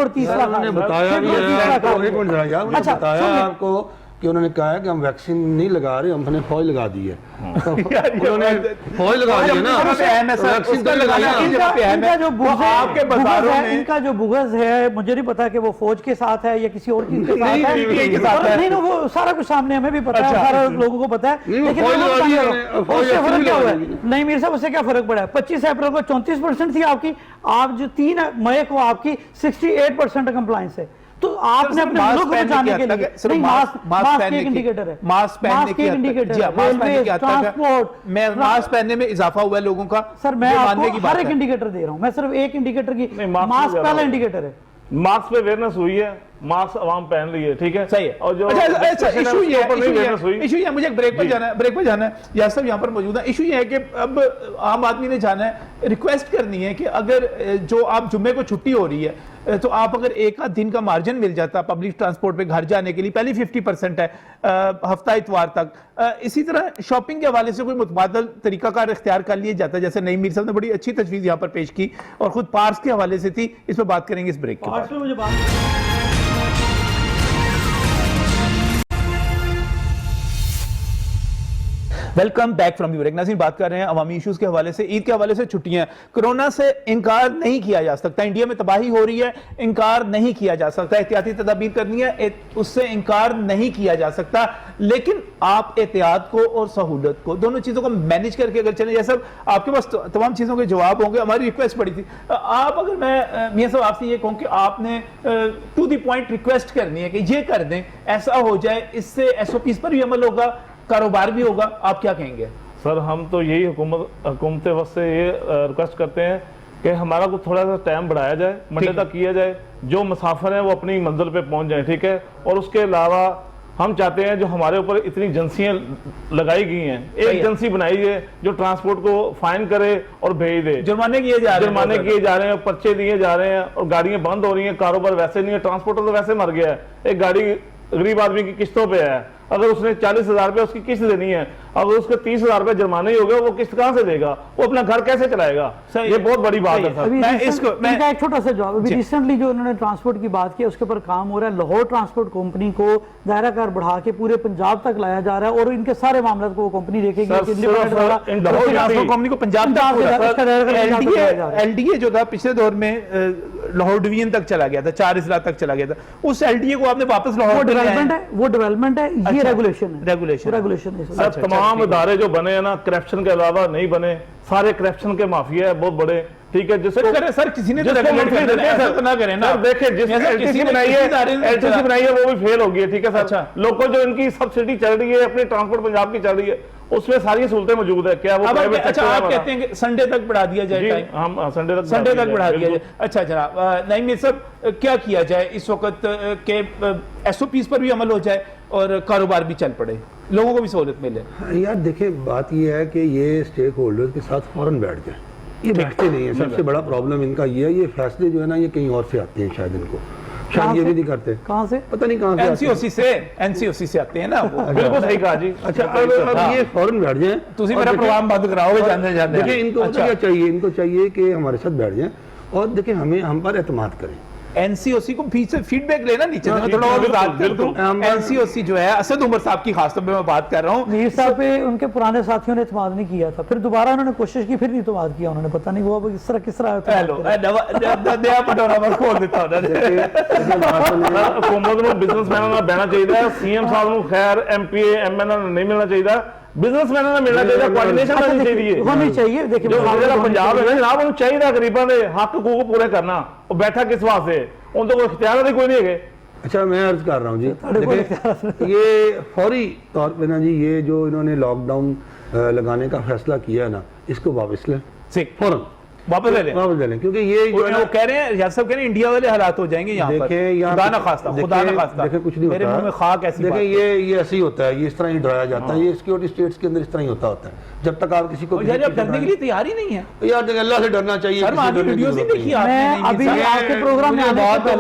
30 लाख आ उन्होंने रही हैं। बताया 6 भी करोड़ 30 है लाख आ आपको, रही एक मिनट हैं। जरा यार, उन्होंने अच्छा, बताया सुनिए। आपको कि उन्होंने कहा है कि हम वैक्सीन नहीं लगा रहे, हमने फौज लगा दी है। यार, ये उन्होंने बात- फौज लगा दी है ना, जहाँ पे अहम है सर, वैक्सीन उसका तो लगाई लगाना ना। इनका- पे है, इनका जो वो बुग़्ज़ है, आपके बुग़्ज़ बाजारों है, में इनका जो बुग़्ज़ है, मुझे नहीं पता कि वो फौज के साथ है या किसी और चीज के साथ नहीं, है। नहीं, के साथ और है। नहीं, वो सारा कुछ सामने हमें भी पता है, अच्छा। सारा लोगों को पता है। नहीं, वो लेकिन फौज मैं लगा बताने दी लगा है, हूं, फौज उससे एक्चुअली फर्क क्या लगा हुआ दी है? है। नहीं, मेरे साहब उससे क्या फर्क पड़ा है? 25 अप्रैल को 34% थी आपकी, आप जो 3 मई को आपकी 68% कंप्लायंस है। तो आपने अपने मास्क मुल्क को पहनने बचाने की के हद लिए तक है, सिर्फ नहीं, मास्क मास्क पहनने एक की- इंडिकेटर है, मास्क पहनने की हद तक- इंडिकेटर जी हाँ, मास्क पहनने की हद तक है। ट्रांसपोर्ट मैं मास्क पहनने में इजाफा हुआ है लोगों का, सर, मैं ये आपको मानने की बात हर एक है। इंडिकेटर दे रहा हूं, मैं सिर्फ एक इंडिकेटर की, नहीं, मास्क मास्क में ज्यादा पहला होगा। इंडिकेटर है। मास्क पे अवेयरनेस हुई है, मास्क आवाम पहन ली है, ठीक है, सही है। और जो अच्छा, discussion है, इशू उसके ये है, ऊपर नहीं awareness हुई। इशू ये है, मुझे एक ब्रेक पर जी। जाना है, ब्रेक पर जाना है। यार साहब यहाँ पर मौजूद है। इशू ये है कि अब आम आदमी ने जाना है, रिक्वेस्ट करनी है कि अगर जो आप जुम्मे को छुट्टी हो रही है तो आप अगर एक आध दिन का मार्जिन मिल जाता पब्लिक ट्रांसपोर्ट पे घर जाने के लिए, पहले 50% है हफ्ता इतवार तक, इसी तरह शॉपिंग के हवाले से कोई मुतबादल तरीकाकार इख्तियार कर लिया जाता है, जैसे नईम मीर साहब ने बड़ी अच्छी तजवीज़ यहाँ पर पेश की और खुद पार्स के हवाले से थी। इस पर बात करेंगे इस ब्रेक के बाद। पार्ट्स में मुझे बात वेलकम बैक फ्रॉम ब्रेक। नाज़रीन, बात कर रहे हैं अवामी इश्यूज के हवाले से, ईद के हवाले से, छुट्टियां। कोरोना से इनकार नहीं किया जा सकता, इंडिया में तबाही हो रही है, इनकार नहीं किया जा सकता, एहतियाती तदाबीर करनी है, उससे इनकार नहीं किया जा सकता, लेकिन आप एहतियात को और सहूलत को, दोनों चीज़ों को मैनेज करके अगर चलें, जैसा आपके पास तमाम चीज़ों के जवाब होंगे। हमारी रिक्वेस्ट पड़ी थी, आप अगर मैं मियां साहब आपसे ये कहूँ कि आपने टू द पॉइंट रिक्वेस्ट करनी है कि ये कर दें, ऐसा हो जाए, इससे SOPs पर भी अमल होगा, कारोबार भी होगा, आप क्या कहेंगे? सर, हम तो यही हुकूमत वक्त से ये रिक्वेस्ट करते हैं कि हमारा को थोड़ा सा टाइम बढ़ाया जाए, मंडे तक किया जाए, जो मुसाफिर हैं वो अपनी मंजिल पे पहुंच जाएं, ठीक है। और उसके अलावा हम चाहते हैं जो हमारे ऊपर इतनी एजेंसियां लगाई गई हैं, एक एजेंसी बनाई है जो ट्रांसपोर्ट को फाइन करे और भेज दे। जुर्माने किए जा रहे हैं, जुर्माने किए जा रहे हैं, पर्चे दिए जा रहे हैं और गाड़ियां बंद हो रही हैं, कारोबार वैसे नहीं है, ट्रांसपोर्टर तो वैसे मर गया है। एक गाड़ी गरीब आदमी की किस्तों पे है, अगर उसने 40,000 रुपये उसकी किस्त देनी है, अगर उसके 30,000 रुपये जुर्माने ही हो गए, वो किस्त कहाँ से देगा, वो अपना घर कैसे चलाएगा? ये बहुत बड़ी बात है सर। इनका एक छोटा सा जवाब, अभी रिसेंटली जो उन्होंने ट्रांसपोर्ट की बात की उसके ऊपर काम हो रहा है। लाहौर ट्रांसपोर्ट कंपनी को दायरा कार बढ़ा के पूरे पंजाब तक लाया जा रहा है और इनके सारे मामलों को वो कंपनी देखेगी। कंपनी को पंजाब तक, एलडीए जो था पिछले दौर में लाहौर डिवीजन तक चला गया था, 4 अजला तक चला गया था, उस एलडीए को आपने वापस लाहौर, वो डेवलपमेंट है, ये रेगुलेशन है, रेगुलेशन है। सर तमाम इदारे जो बने हैं ना, करप्शन के अलावा नहीं बने, सारे करप्शन के माफिया है बहुत बड़े, ठीक है। जिसको सर किसी ने तो ना करें ना, देखिए जिस एलटीसी बनाई है वो भी फेल होगी, ठीक है सर। अच्छा। लोगों जो इनकी सब्सिडी चल रही है अपनी ट्रांसपोर्ट पंजाब की चल रही है, उसमें सारी सहूलतें मौजूद है क्या? वो अच्छा, आप कहते हैं कि संडे तक बढ़ा दिया जाए टाइम? हम संडे तक बढ़ा दिया जाए। अच्छा जनाब, नहीं सब क्या किया जाए इस वक्त के एसओपीज पर भी अमल हो जाए और कारोबार भी चल पड़े, लोगों को भी सहूलत मिले? यार देखिए, बात यह है कि ये स्टेक होल्डर्स के साथ फौरन बैठ जाए, ये बैठते नहीं है। सबसे बड़ा प्रॉब्लम इनका ये है, ये फैसले जो है ना ये कहीं और से आते हैं, शायद इनको शायद ये भी नहीं करते। कहाँ से? पता नहीं कहाँ से एनसीओसी से आते हैं ना वो। बिल्कुल सही कहा जी। अच्छा, अब ये फौरन बैठ जाए, तुसी मेरा प्रोग्राम बंद कराओगे जानते जानते। देखिए इनको क्या चाहिए, इनको चाहिए कि हमारे साथ बैठ जाए और देखिए हम पर एतमाद करें। एनसीओसी को पीछे फीडबैक लेना नीचे से, थोड़ा और बात कर दूं। एनसीओसी जो है असद उमर साहब की खासतौर पे मैं बात कर रहा हूं, मीर साहब पे उनके पुराने साथियों ने इत्मीनान नहीं किया था, फिर दोबारा उन्होंने कोशिश की, फिर नहीं इत्मीनान किया उन्होंने, पता नहीं वो अब किस तरह हेलो नया पटोरा पर खोल देता हुकूमत को बिजनेसमैन ਨਾਲ ਬਹਿਣਾ ਚਾਹੀਦਾ ਹੈ, ਸੀਐਮ ਸਾਹਿਬ ਨੂੰ ਖੈਰ ਐਮਪੀਏ ਐਮਐਨਏ ਨਹੀਂ ਮਿਲਣਾ ਚਾਹੀਦਾ, ਬਿਜ਼ਨਸਮੈਨ ਨਾਲ ਮਿਲਣਾ ਚਾਹੀਦਾ, ਕੋਆਰਡੀਨੇਸ਼ਨ ਹੋਣੀ ਚਾਹੀਦੀ ਹੈ, होनी चाहिए। देखिए ਜੋ ਜਿਹੜਾ ਪੰਜਾਬ ਹੈ ਨਾ ਜਨਾਬ, ਉਹਨੂੰ ਚਾਹੀਦਾ ਗਰੀਬਾਂ ਦੇ ਹੱਕ ਹਕੂਕ ਪੂਰੇ ਕਰਨਾ। ਉਹ ਬੈਠਾ ਕਿਸ ਵਾਸਤੇ? ਉਹਨਾਂ ਤੋਂ ਕੋਈ ਇਖਤਿਆਰ ਹੀ ਕੋਈ नहीं है। अच्छा, मैं अर्ज कर रहा हूँ जी, देखिए ये फौरी तौर पे ना जी, ये जो इन्होंने लॉकडाउन लगाने का फैसला किया है ना, इसको वापस लें, फौरन वापस ले लें, क्योंकि ये जो वो कह रहे हैं यार सब कह रहे हैं इंडिया वाले हालात हो जाएंगे यहाँ पर। खुदा ना खास्ता देखिए कुछ नहीं मेरे होता, मुंह में खाक ऐसी देखिए ये ऐसे ही होता है, ये इस तरह ही डराया जाता है, ये सिक्योरिटी स्टेट्स के अंदर इस तरह ही होता है। जब तक आप किसी को डरने के लिए तैयार ही नहीं है यार, देखिए अल्लाह से डरना चाहिए। अभी आपके प्रोग्राम में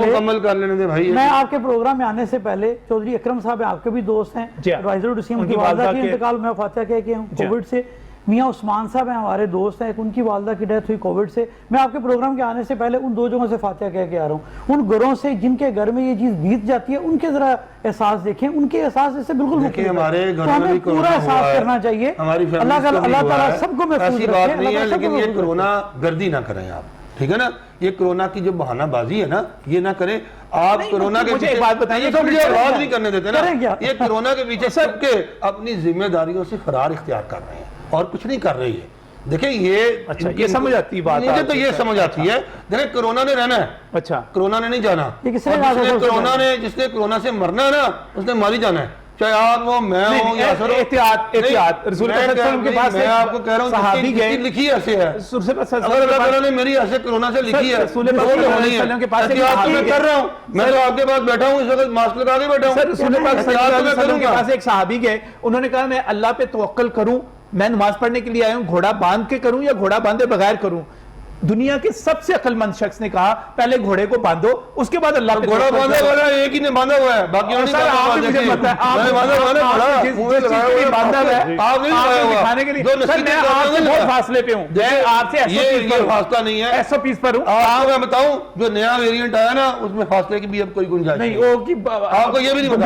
मुकम्मल कर लेने दे भाई। मैं आपके प्रोग्राम में आने से पहले चौधरी अकरम साहब आपके भी दोस्त हैं, एडवाइजर वसीम, उनकी वालदा की इंतकाल मैं फातिहा कह के हूँ कोविड से। मियाँ उस्मान साहब हैं हमारे दोस्त हैं, उनकी वालदा की डेथ हुई कोविड से। मैं आपके प्रोग्राम के आने से पहले उन दो जगहों से फातिहा कह के आ रहा हूँ। उन घरों से जिनके घर में ये चीज बीत जाती है, उनके जरा एहसास देखें, उनके एहसास इससे बिल्कुल देखिए, हमारे घर में भी पूरा एहसास करना चाहिए। अल्लाह ताला सबको महफूज रखे, लेकिन ये कोरोना गर्दी ना करें आप, ठीक है ना? ये कोरोना की जो बहानाबाजी है ना, ये ना करें आप। कोरोना के पीछे बात बताइए, तो मुझे आवाज नहीं करने देते ना। ये कोरोना के पीछे सर सबके अपनी जिम्मेदारियों से फरार इख्तियार कर रहे हैं और कुछ नहीं कर रही है। देखिए ये अच्छा, ये समझ आती बात, मुझे तो ये समझ आती है। देखिए कोरोना ने रहना है, अच्छा कोरोना ने नहीं जाना। जिसने कोरोना से मरना है ना, उसने मारी जाना है, चाहे आप वो मैं हूं या सर। एहतियात रसूल के पास मैं आपको कह रहा हूं, सहाबी गए, लिखी ऐसे है, अगर अल्लाह ताला ने मेरी ऐसे कोरोना से लिखी है, रसूल के पास मैं कर रहा हूं, मैं तो आपके पास बैठा हूं, इस वक्त मास्क लगा के बैठा हूं। सर रसूल के पास एक सहाबी गए, उन्होंने कहा मैं अल्लाह पे तवक्कल करूं, मैं नमाज पढ़ने के लिए आया हूं, घोड़ा बांध के करूं या घोड़ा बांधे बगैर करूं? दुनिया के सबसे अक्लमंद शख्स ने कहा पहले घोड़े को बांधो, उसके बाद अल्लाह पे घोड़ा बांधा हुआ है, एक ही ने बांधा हुआ है, बाकी नहीं बांधा हुआ है। बहुत फासले पे हूँ, आपसे फासला नहीं है, एसओपीज पर हूँ। आपको मैं बताऊं, जो नया वेरिएंट आया ना, उसमें फासले की भी अब कोई गुंजाइश नहीं। आपको ये भी नहीं पता,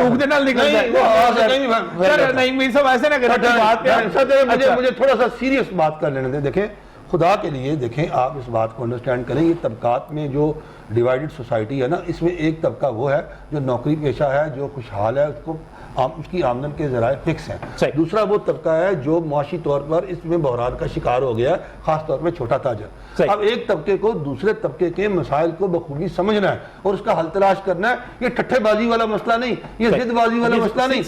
नहीं मीर साहब ऐसे ना करें। मुझे थोड़ा सा सीरियस बात कर लेने दें। देखें खुदा के लिए, देखें आप इस बात को अंडरस्टैंड करें, ये तबकात में जो डिवाइडेड सोसाइटी है ना, इसमें एक तबका वो है जो नौकरी पेशा है, जो खुशहाल है, उसको उसकी आमदन के ज़राए फिक्स हैं। दूसरा वो तबका है जो मुआशी तौर पर इसमें बहरान का शिकार हो गया है, खास तौर पर छोटा ताजर। अब एक तबके को दूसरे तबके के मसाइल को बखूबी समझना है और उसका हल तलाश करना है। ये ठट्ठेबाजी वाला मसला नहीं, ये जिदबाजी वाला मसला नहीं,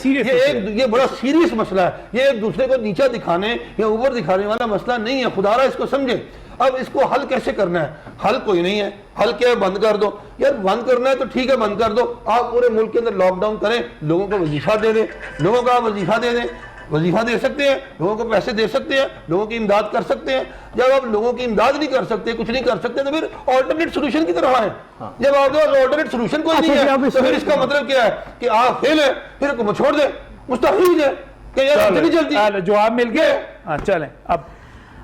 ये बड़ा सीरियस मसला है। ये एक दूसरे को नीचा दिखाने या ऊपर दिखाने वाला मसला नहीं है, खुदारा इसको समझे। अब इसको हल कैसे करना है? हल कोई नहीं है, हल क्या है? बंद कर दो यार, बंद करना है तो ठीक है बंद कर दो। आप पूरे मुल्क के अंदर लॉकडाउन करें, लोगों को वजीफा दे दें, लोगों का वजीफा दे दें, वजीफा दे सकते हैं, लोगों को पैसे दे सकते हैं, लोगों की इमदाद कर सकते हैं। जब आप लोगों की इमदाद नहीं कर सकते, कुछ नहीं कर सकते, तो फिर ऑल्टरनेट सोल्यूशन की तरफ आए। जब आपके पास ऑल्टरनेट सोल्यूशन कोई नहीं है तो फिर इसका मतलब क्या है कि आप फेल है, फिर हुकूमत छोड़ दे, मुस्तहिल है कि यार नहीं चलती। जवाब मिल गया। हाँ चलें अब।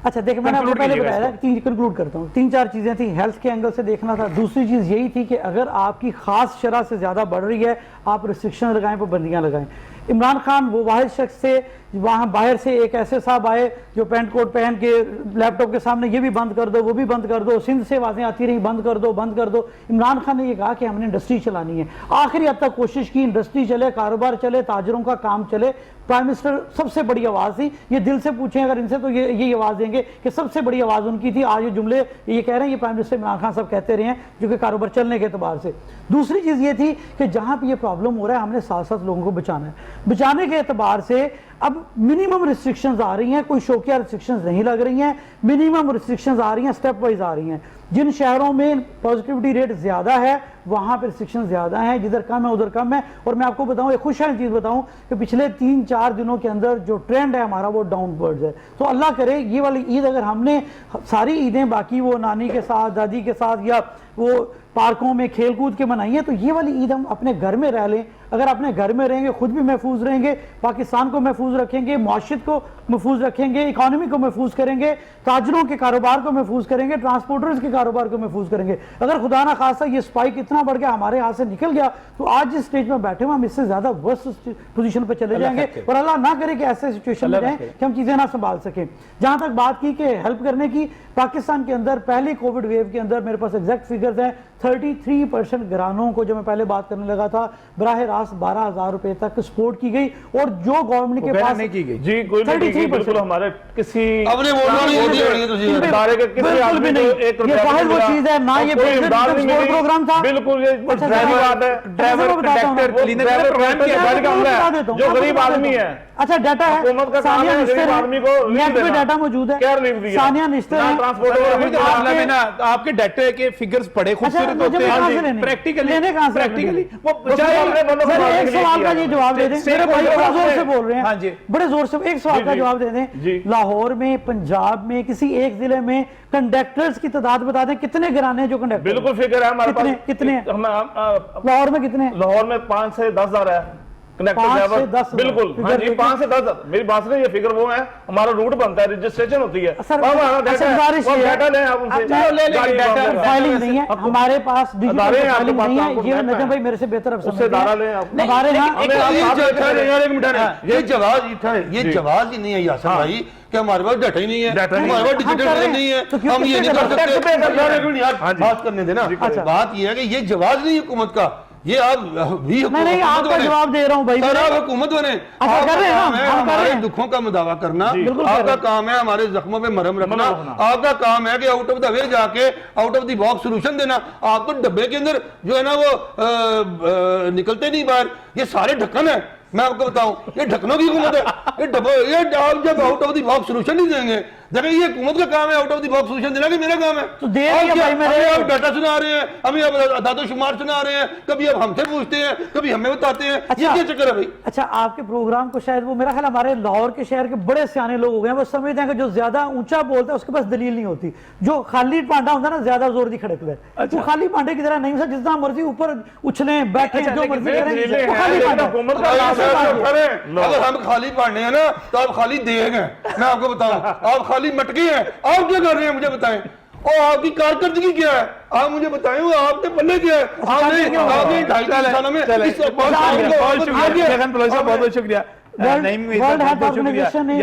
अच्छा देखिए, मैंने आपको Conclude पहले कीजिएगा बताया था, तीन कंक्लूड करता हूँ। तीन चार चीज़ें थी, हेल्थ के एंगल से देखना था। दूसरी चीज़ यही थी कि अगर आपकी खास शरह से ज़्यादा बढ़ रही है, आप रिस्ट्रिक्शन लगाएं, पाबंदियाँ लगाएं। इमरान खान वो वाहिद शख्स थे, वहाँ बाहर से एक ऐसे साहब आए जो पैंट कोट पहन के लैपटॉप के सामने ये भी बंद कर दो, वो भी बंद कर दो, सिंध से आवाज़ें आती रही बंद कर दो, बंद कर दो। इमरान खान ने ये कहा कि हमने इंडस्ट्री चलानी है, आखिरी हद तक कोशिश की, इंडस्ट्री चले, कारोबार चले, ताजरों का काम चले। प्राइम मिनिस्टर सबसे बड़ी आवाज़ थी, ये दिल से पूछें अगर इनसे तो ये आवाज़ देंगे कि सबसे बड़ी आवाज़ उनकी थी। आज ये जुमले ये कह रहे हैं, ये प्राइम मिनिस्टर इमरान खान साहब कहते रहे हैं, जो कि कारोबार चलने के एतबार से। दूसरी चीज़ ये थी कि जहाँ पर ये प्रॉब्लम हो रहा है, हमने साथ साथ लोगों को बचाना है। बचाने के एतबार से अब मिनिमम रिस्ट्रिक्शंस आ रही हैं, कोई शौकिया रिस्ट्रिक्शंस नहीं लग रही हैं, मिनिमम रिस्ट्रिक्शंस आ रही हैं, स्टेप वाइज आ रही हैं। जिन शहरों में पॉजिटिविटी रेट ज़्यादा है वहाँ पर रिस्ट्रिक्शन ज़्यादा हैं, जिधर कम है उधर कम है। और मैं आपको बताऊँ, एक खुशहाल चीज़ बताऊँ कि पिछले 3-4 दिनों के अंदर जो ट्रेंड है हमारा वो डाउनवर्ड्स है। तो अल्लाह करे ये वाली ईद अगर हमने सारी ईदें बाकी वो नानी के साथ, दादी के साथ या वो पार्कों में खेल कूद के मनाई है, तो ये वाली ईद हम अपने घर में रह लें। अगर अपने घर में रहेंगे, खुद भी महफूज रहेंगे, पाकिस्तान को महफूज रखेंगे, मुआशरत को महफूज रखेंगे, इकानमी को महफूज करेंगे, ताजरों के कारोबार को महफूज करेंगे, ट्रांसपोर्टर्स के कारोबार को महफूज करेंगे। अगर खुदा ना खासा ये स्पाइक इतना बढ़ गया, हमारे हाथ से निकल गया, तो आज जिस स्टेज में बैठे हुए हम इससे ज्यादा वर्स्ट पोजीशन पर चले जाएंगे। और अल्लाह ना करे कि ऐसे सिचुएशन में जाएं कि हम चीजें ना संभाल सकें। जहां तक बात की कि हेल्प करने की, पाकिस्तान के अंदर पहले कोविड वेव के अंदर मेरे पास एग्जैक्ट फिगर्स हैं, 33% घरानों को, जो मैं पहले बात करने लगा था, बराह रास्त 12,000 रुपए तक सपोर्ट की गई। और जो गवर्नमेंट के पास नहीं की गई जी कोई नहीं की, बिल्कुल हमारे किसी अपने वोटों ने होती है तो इदारे के किसी आदमी को 1 रुपया ये वो चीज है ना, ये सपोर्ट प्रोग्राम था, बिल्कुल ये ड्राइवर बात है, ड्राइवर कंडक्टर क्लीनर प्रोग्राम किया गाड़ी का अमला है, जो गरीब आदमी है। अच्छा डाटा है, हुकूमत का काम है गरीब आदमी को नेट पे डाटा मौजूद है, क्या रिलीफ दिया, सानिया निश्तर है, मामला में ना आपके डाटा के फिगर्स बड़े खूबसूरत होते हैं, प्रैक्टिकली वो एक सवाल का ये जवाब दे दें, मेरे भाई बड़े जोर से बोल रहे हैं, बड़े जोर से एक सवाल का जवाब दे दें। लाहौर में, पंजाब में, किसी एक जिले में कंडक्टर्स की तादाद बता दें, कितने घराने हैं जो कंडक्टर? बिल्कुल फिगर है हमारे पास, कितने लाहौर में कितने? लाहौर में 5 से 10 हजार है कनेक्टर ड्राइवर, बिल्कुल हाँ जी 5 से 10। मेरी बात नहीं, ये फिगर वो है, हमारा रूट बनता है, रजिस्ट्रेशन होती है, डाटा लें आप उनसे, फाइलिंग नहीं है हमारे पास, डिजिटल फाइलिंग नहीं है। ये नजम भाई मेरे से बेहतर अब उससे दारा लें आप। हमारे यहाँ ये जवाब ही नहीं है यासर भाई कि हमारे पास डाटा ही नहीं है, हमारे पास डिजिटल नहीं है, हम ये नहीं कर सकते। बात करने देना, बात ये है कि ये जवाब नहीं हुकूमत का, ये आप भी नहीं आपका जवाब दे रहा हूँ भाई, सर आप हुकूमत बने, हमारे दुखों का मुदावा करना आपका काम है, हमारे जख्मों पे मरहम रखना आपका काम है, कि आउट ऑफ द वे जाके out of the box solution देना। आप तो डब्बे के अंदर जो है ना वो निकलते नहीं बाहर, ये सारे ढक्कन है। मैं आपको बताऊं, ये ढक्कनों की हुकूमत है, ये आप जब out of the box solution नहीं देंगे, देखिए ये हुकूमत का काम है out of the box solution देना, कि मेरा काम है। तो दे आप डाटा सुना रहे हैं, अभी आप दादोशुमार सुना रहे हैं, कभी आप हमसे पूछते हैं, कभी हमें बताते हैं, ये क्या चक्कर है भाई? अच्छा आपके प्रोग्राम को शायद वो मेरा ख्याल हमारे लाहौर के शहर के बड़े सियाने लोग हो गए हैं, वो समझते हैं कि जो ज्यादा ऊंचा बोलता है उसके पास दलील नहीं होती, जो खाली पांडा होता है ना ज्यादा जोर दी खड़क है, तो खाली पांडे की तरह नहीं हो सकता, जितना मर्जी ऊपर उछले बैठे जो मर्जी करें। अगर हम खाली पांडे हैं ना तो आप खाली देग हैं, मैं आपको बताऊं, आप खाली मटके हैं, आप क्या कर रहे हैं मुझे बताएं, और आपकी कारकर्दगी क्या है आप मुझे बताएं, आपके पल्ले क्या है? आपने 2.5 सालों में बहुत बहुत शुक्रिया। वर्ल्ड हेल्थ ऑर्गेनाइजेशन ने,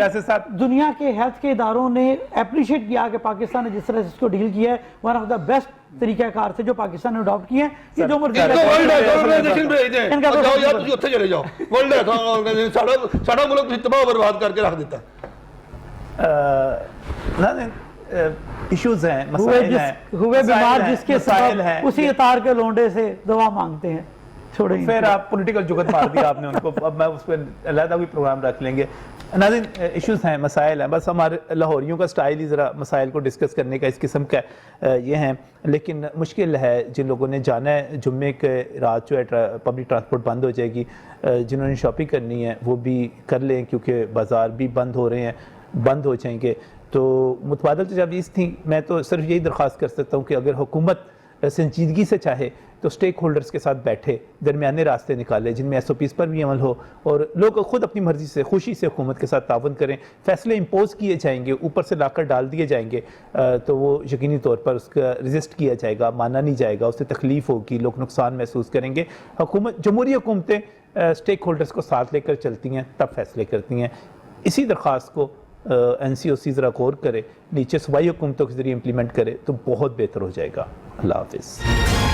दुनिया के हेल्थ के इदारों ने अप्रिशिएट किया कि पाकिस्तान ने जिस तरह से इसको डील किया है, वन ऑफ द बेस्ट तरीकाकार से जो पाकिस्तान ने अडॉप्ट किए हैं। ये जो मर्जी वर्ल्ड हेल्थ ऑर्गेनाइजेशन भेज दें, जाओ यार तुम उत्थे चले जाओ, वर्ल्ड हेल्थ ऑर्गेनाइजेशन सारा मुल्क तबाह बर्बाद करके रख देता है। इश्यूज हैं, मसाइल हैं, हुए बीमार जिसके सबब उसी इतार के लोंडे से दवा मांगते हैं। छोड़ेंगे। फिर आप पॉलिटिकल जुगत मार दिया आपने उनको, अब मैं उस पर अलहदा कोई प्रोग्राम रख लेंगे। नाज़रीन, इश्यूज़ हैं, मसाइल हैं, बस हमारे लाहौरियों का स्टाइल ही ज़रा मसाइल को डिस्कस करने का इस किस्म का ये हैं। लेकिन मुश्किल है जिन लोगों ने जाना है, जुम्मे के रात जो है पब्लिक ट्रांसपोर्ट बंद हो जाएगी, जिन्होंने शॉपिंग करनी है वो भी कर लें क्योंकि बाज़ार भी बंद हो रहे हैं, बंद हो जाएंगे। तो मुतबादल तजावीज़ थी, मैं तो सिर्फ यही दरख्वास्त कर सकता हूँ कि अगर हुकूमत संजीदगी से चाहे तो स्टेक होल्डर्स के साथ बैठे, दरमियाने रास्ते निकाले जिनमें SOPs पर भी अमल हो और लोग खुद अपनी मर्जी से खुशी से हुकूमत के साथ तावन करें। फैसले इम्पोज किए जाएंगे, ऊपर से लाकर डाल दिए जाएंगे तो वो यकीनी तौर पर उसका रजिस्ट किया जाएगा, माना नहीं जाएगा, उससे तकलीफ होगी, लोग नुकसान महसूस करेंगे। हुकूमत, जमहूरी हुकूमतें स्टेक होल्डर्स को साथ लेकर चलती हैं, तब फैसले करती हैं। इसी दरख्वास्त को NCOC ज़रा गौर करे, नीचे सूबाई हुकूमतों के ज़रिए इम्प्लीमेंट करे तो बहुत बेहतर हो जाएगा। अल्लाह हाफिज़।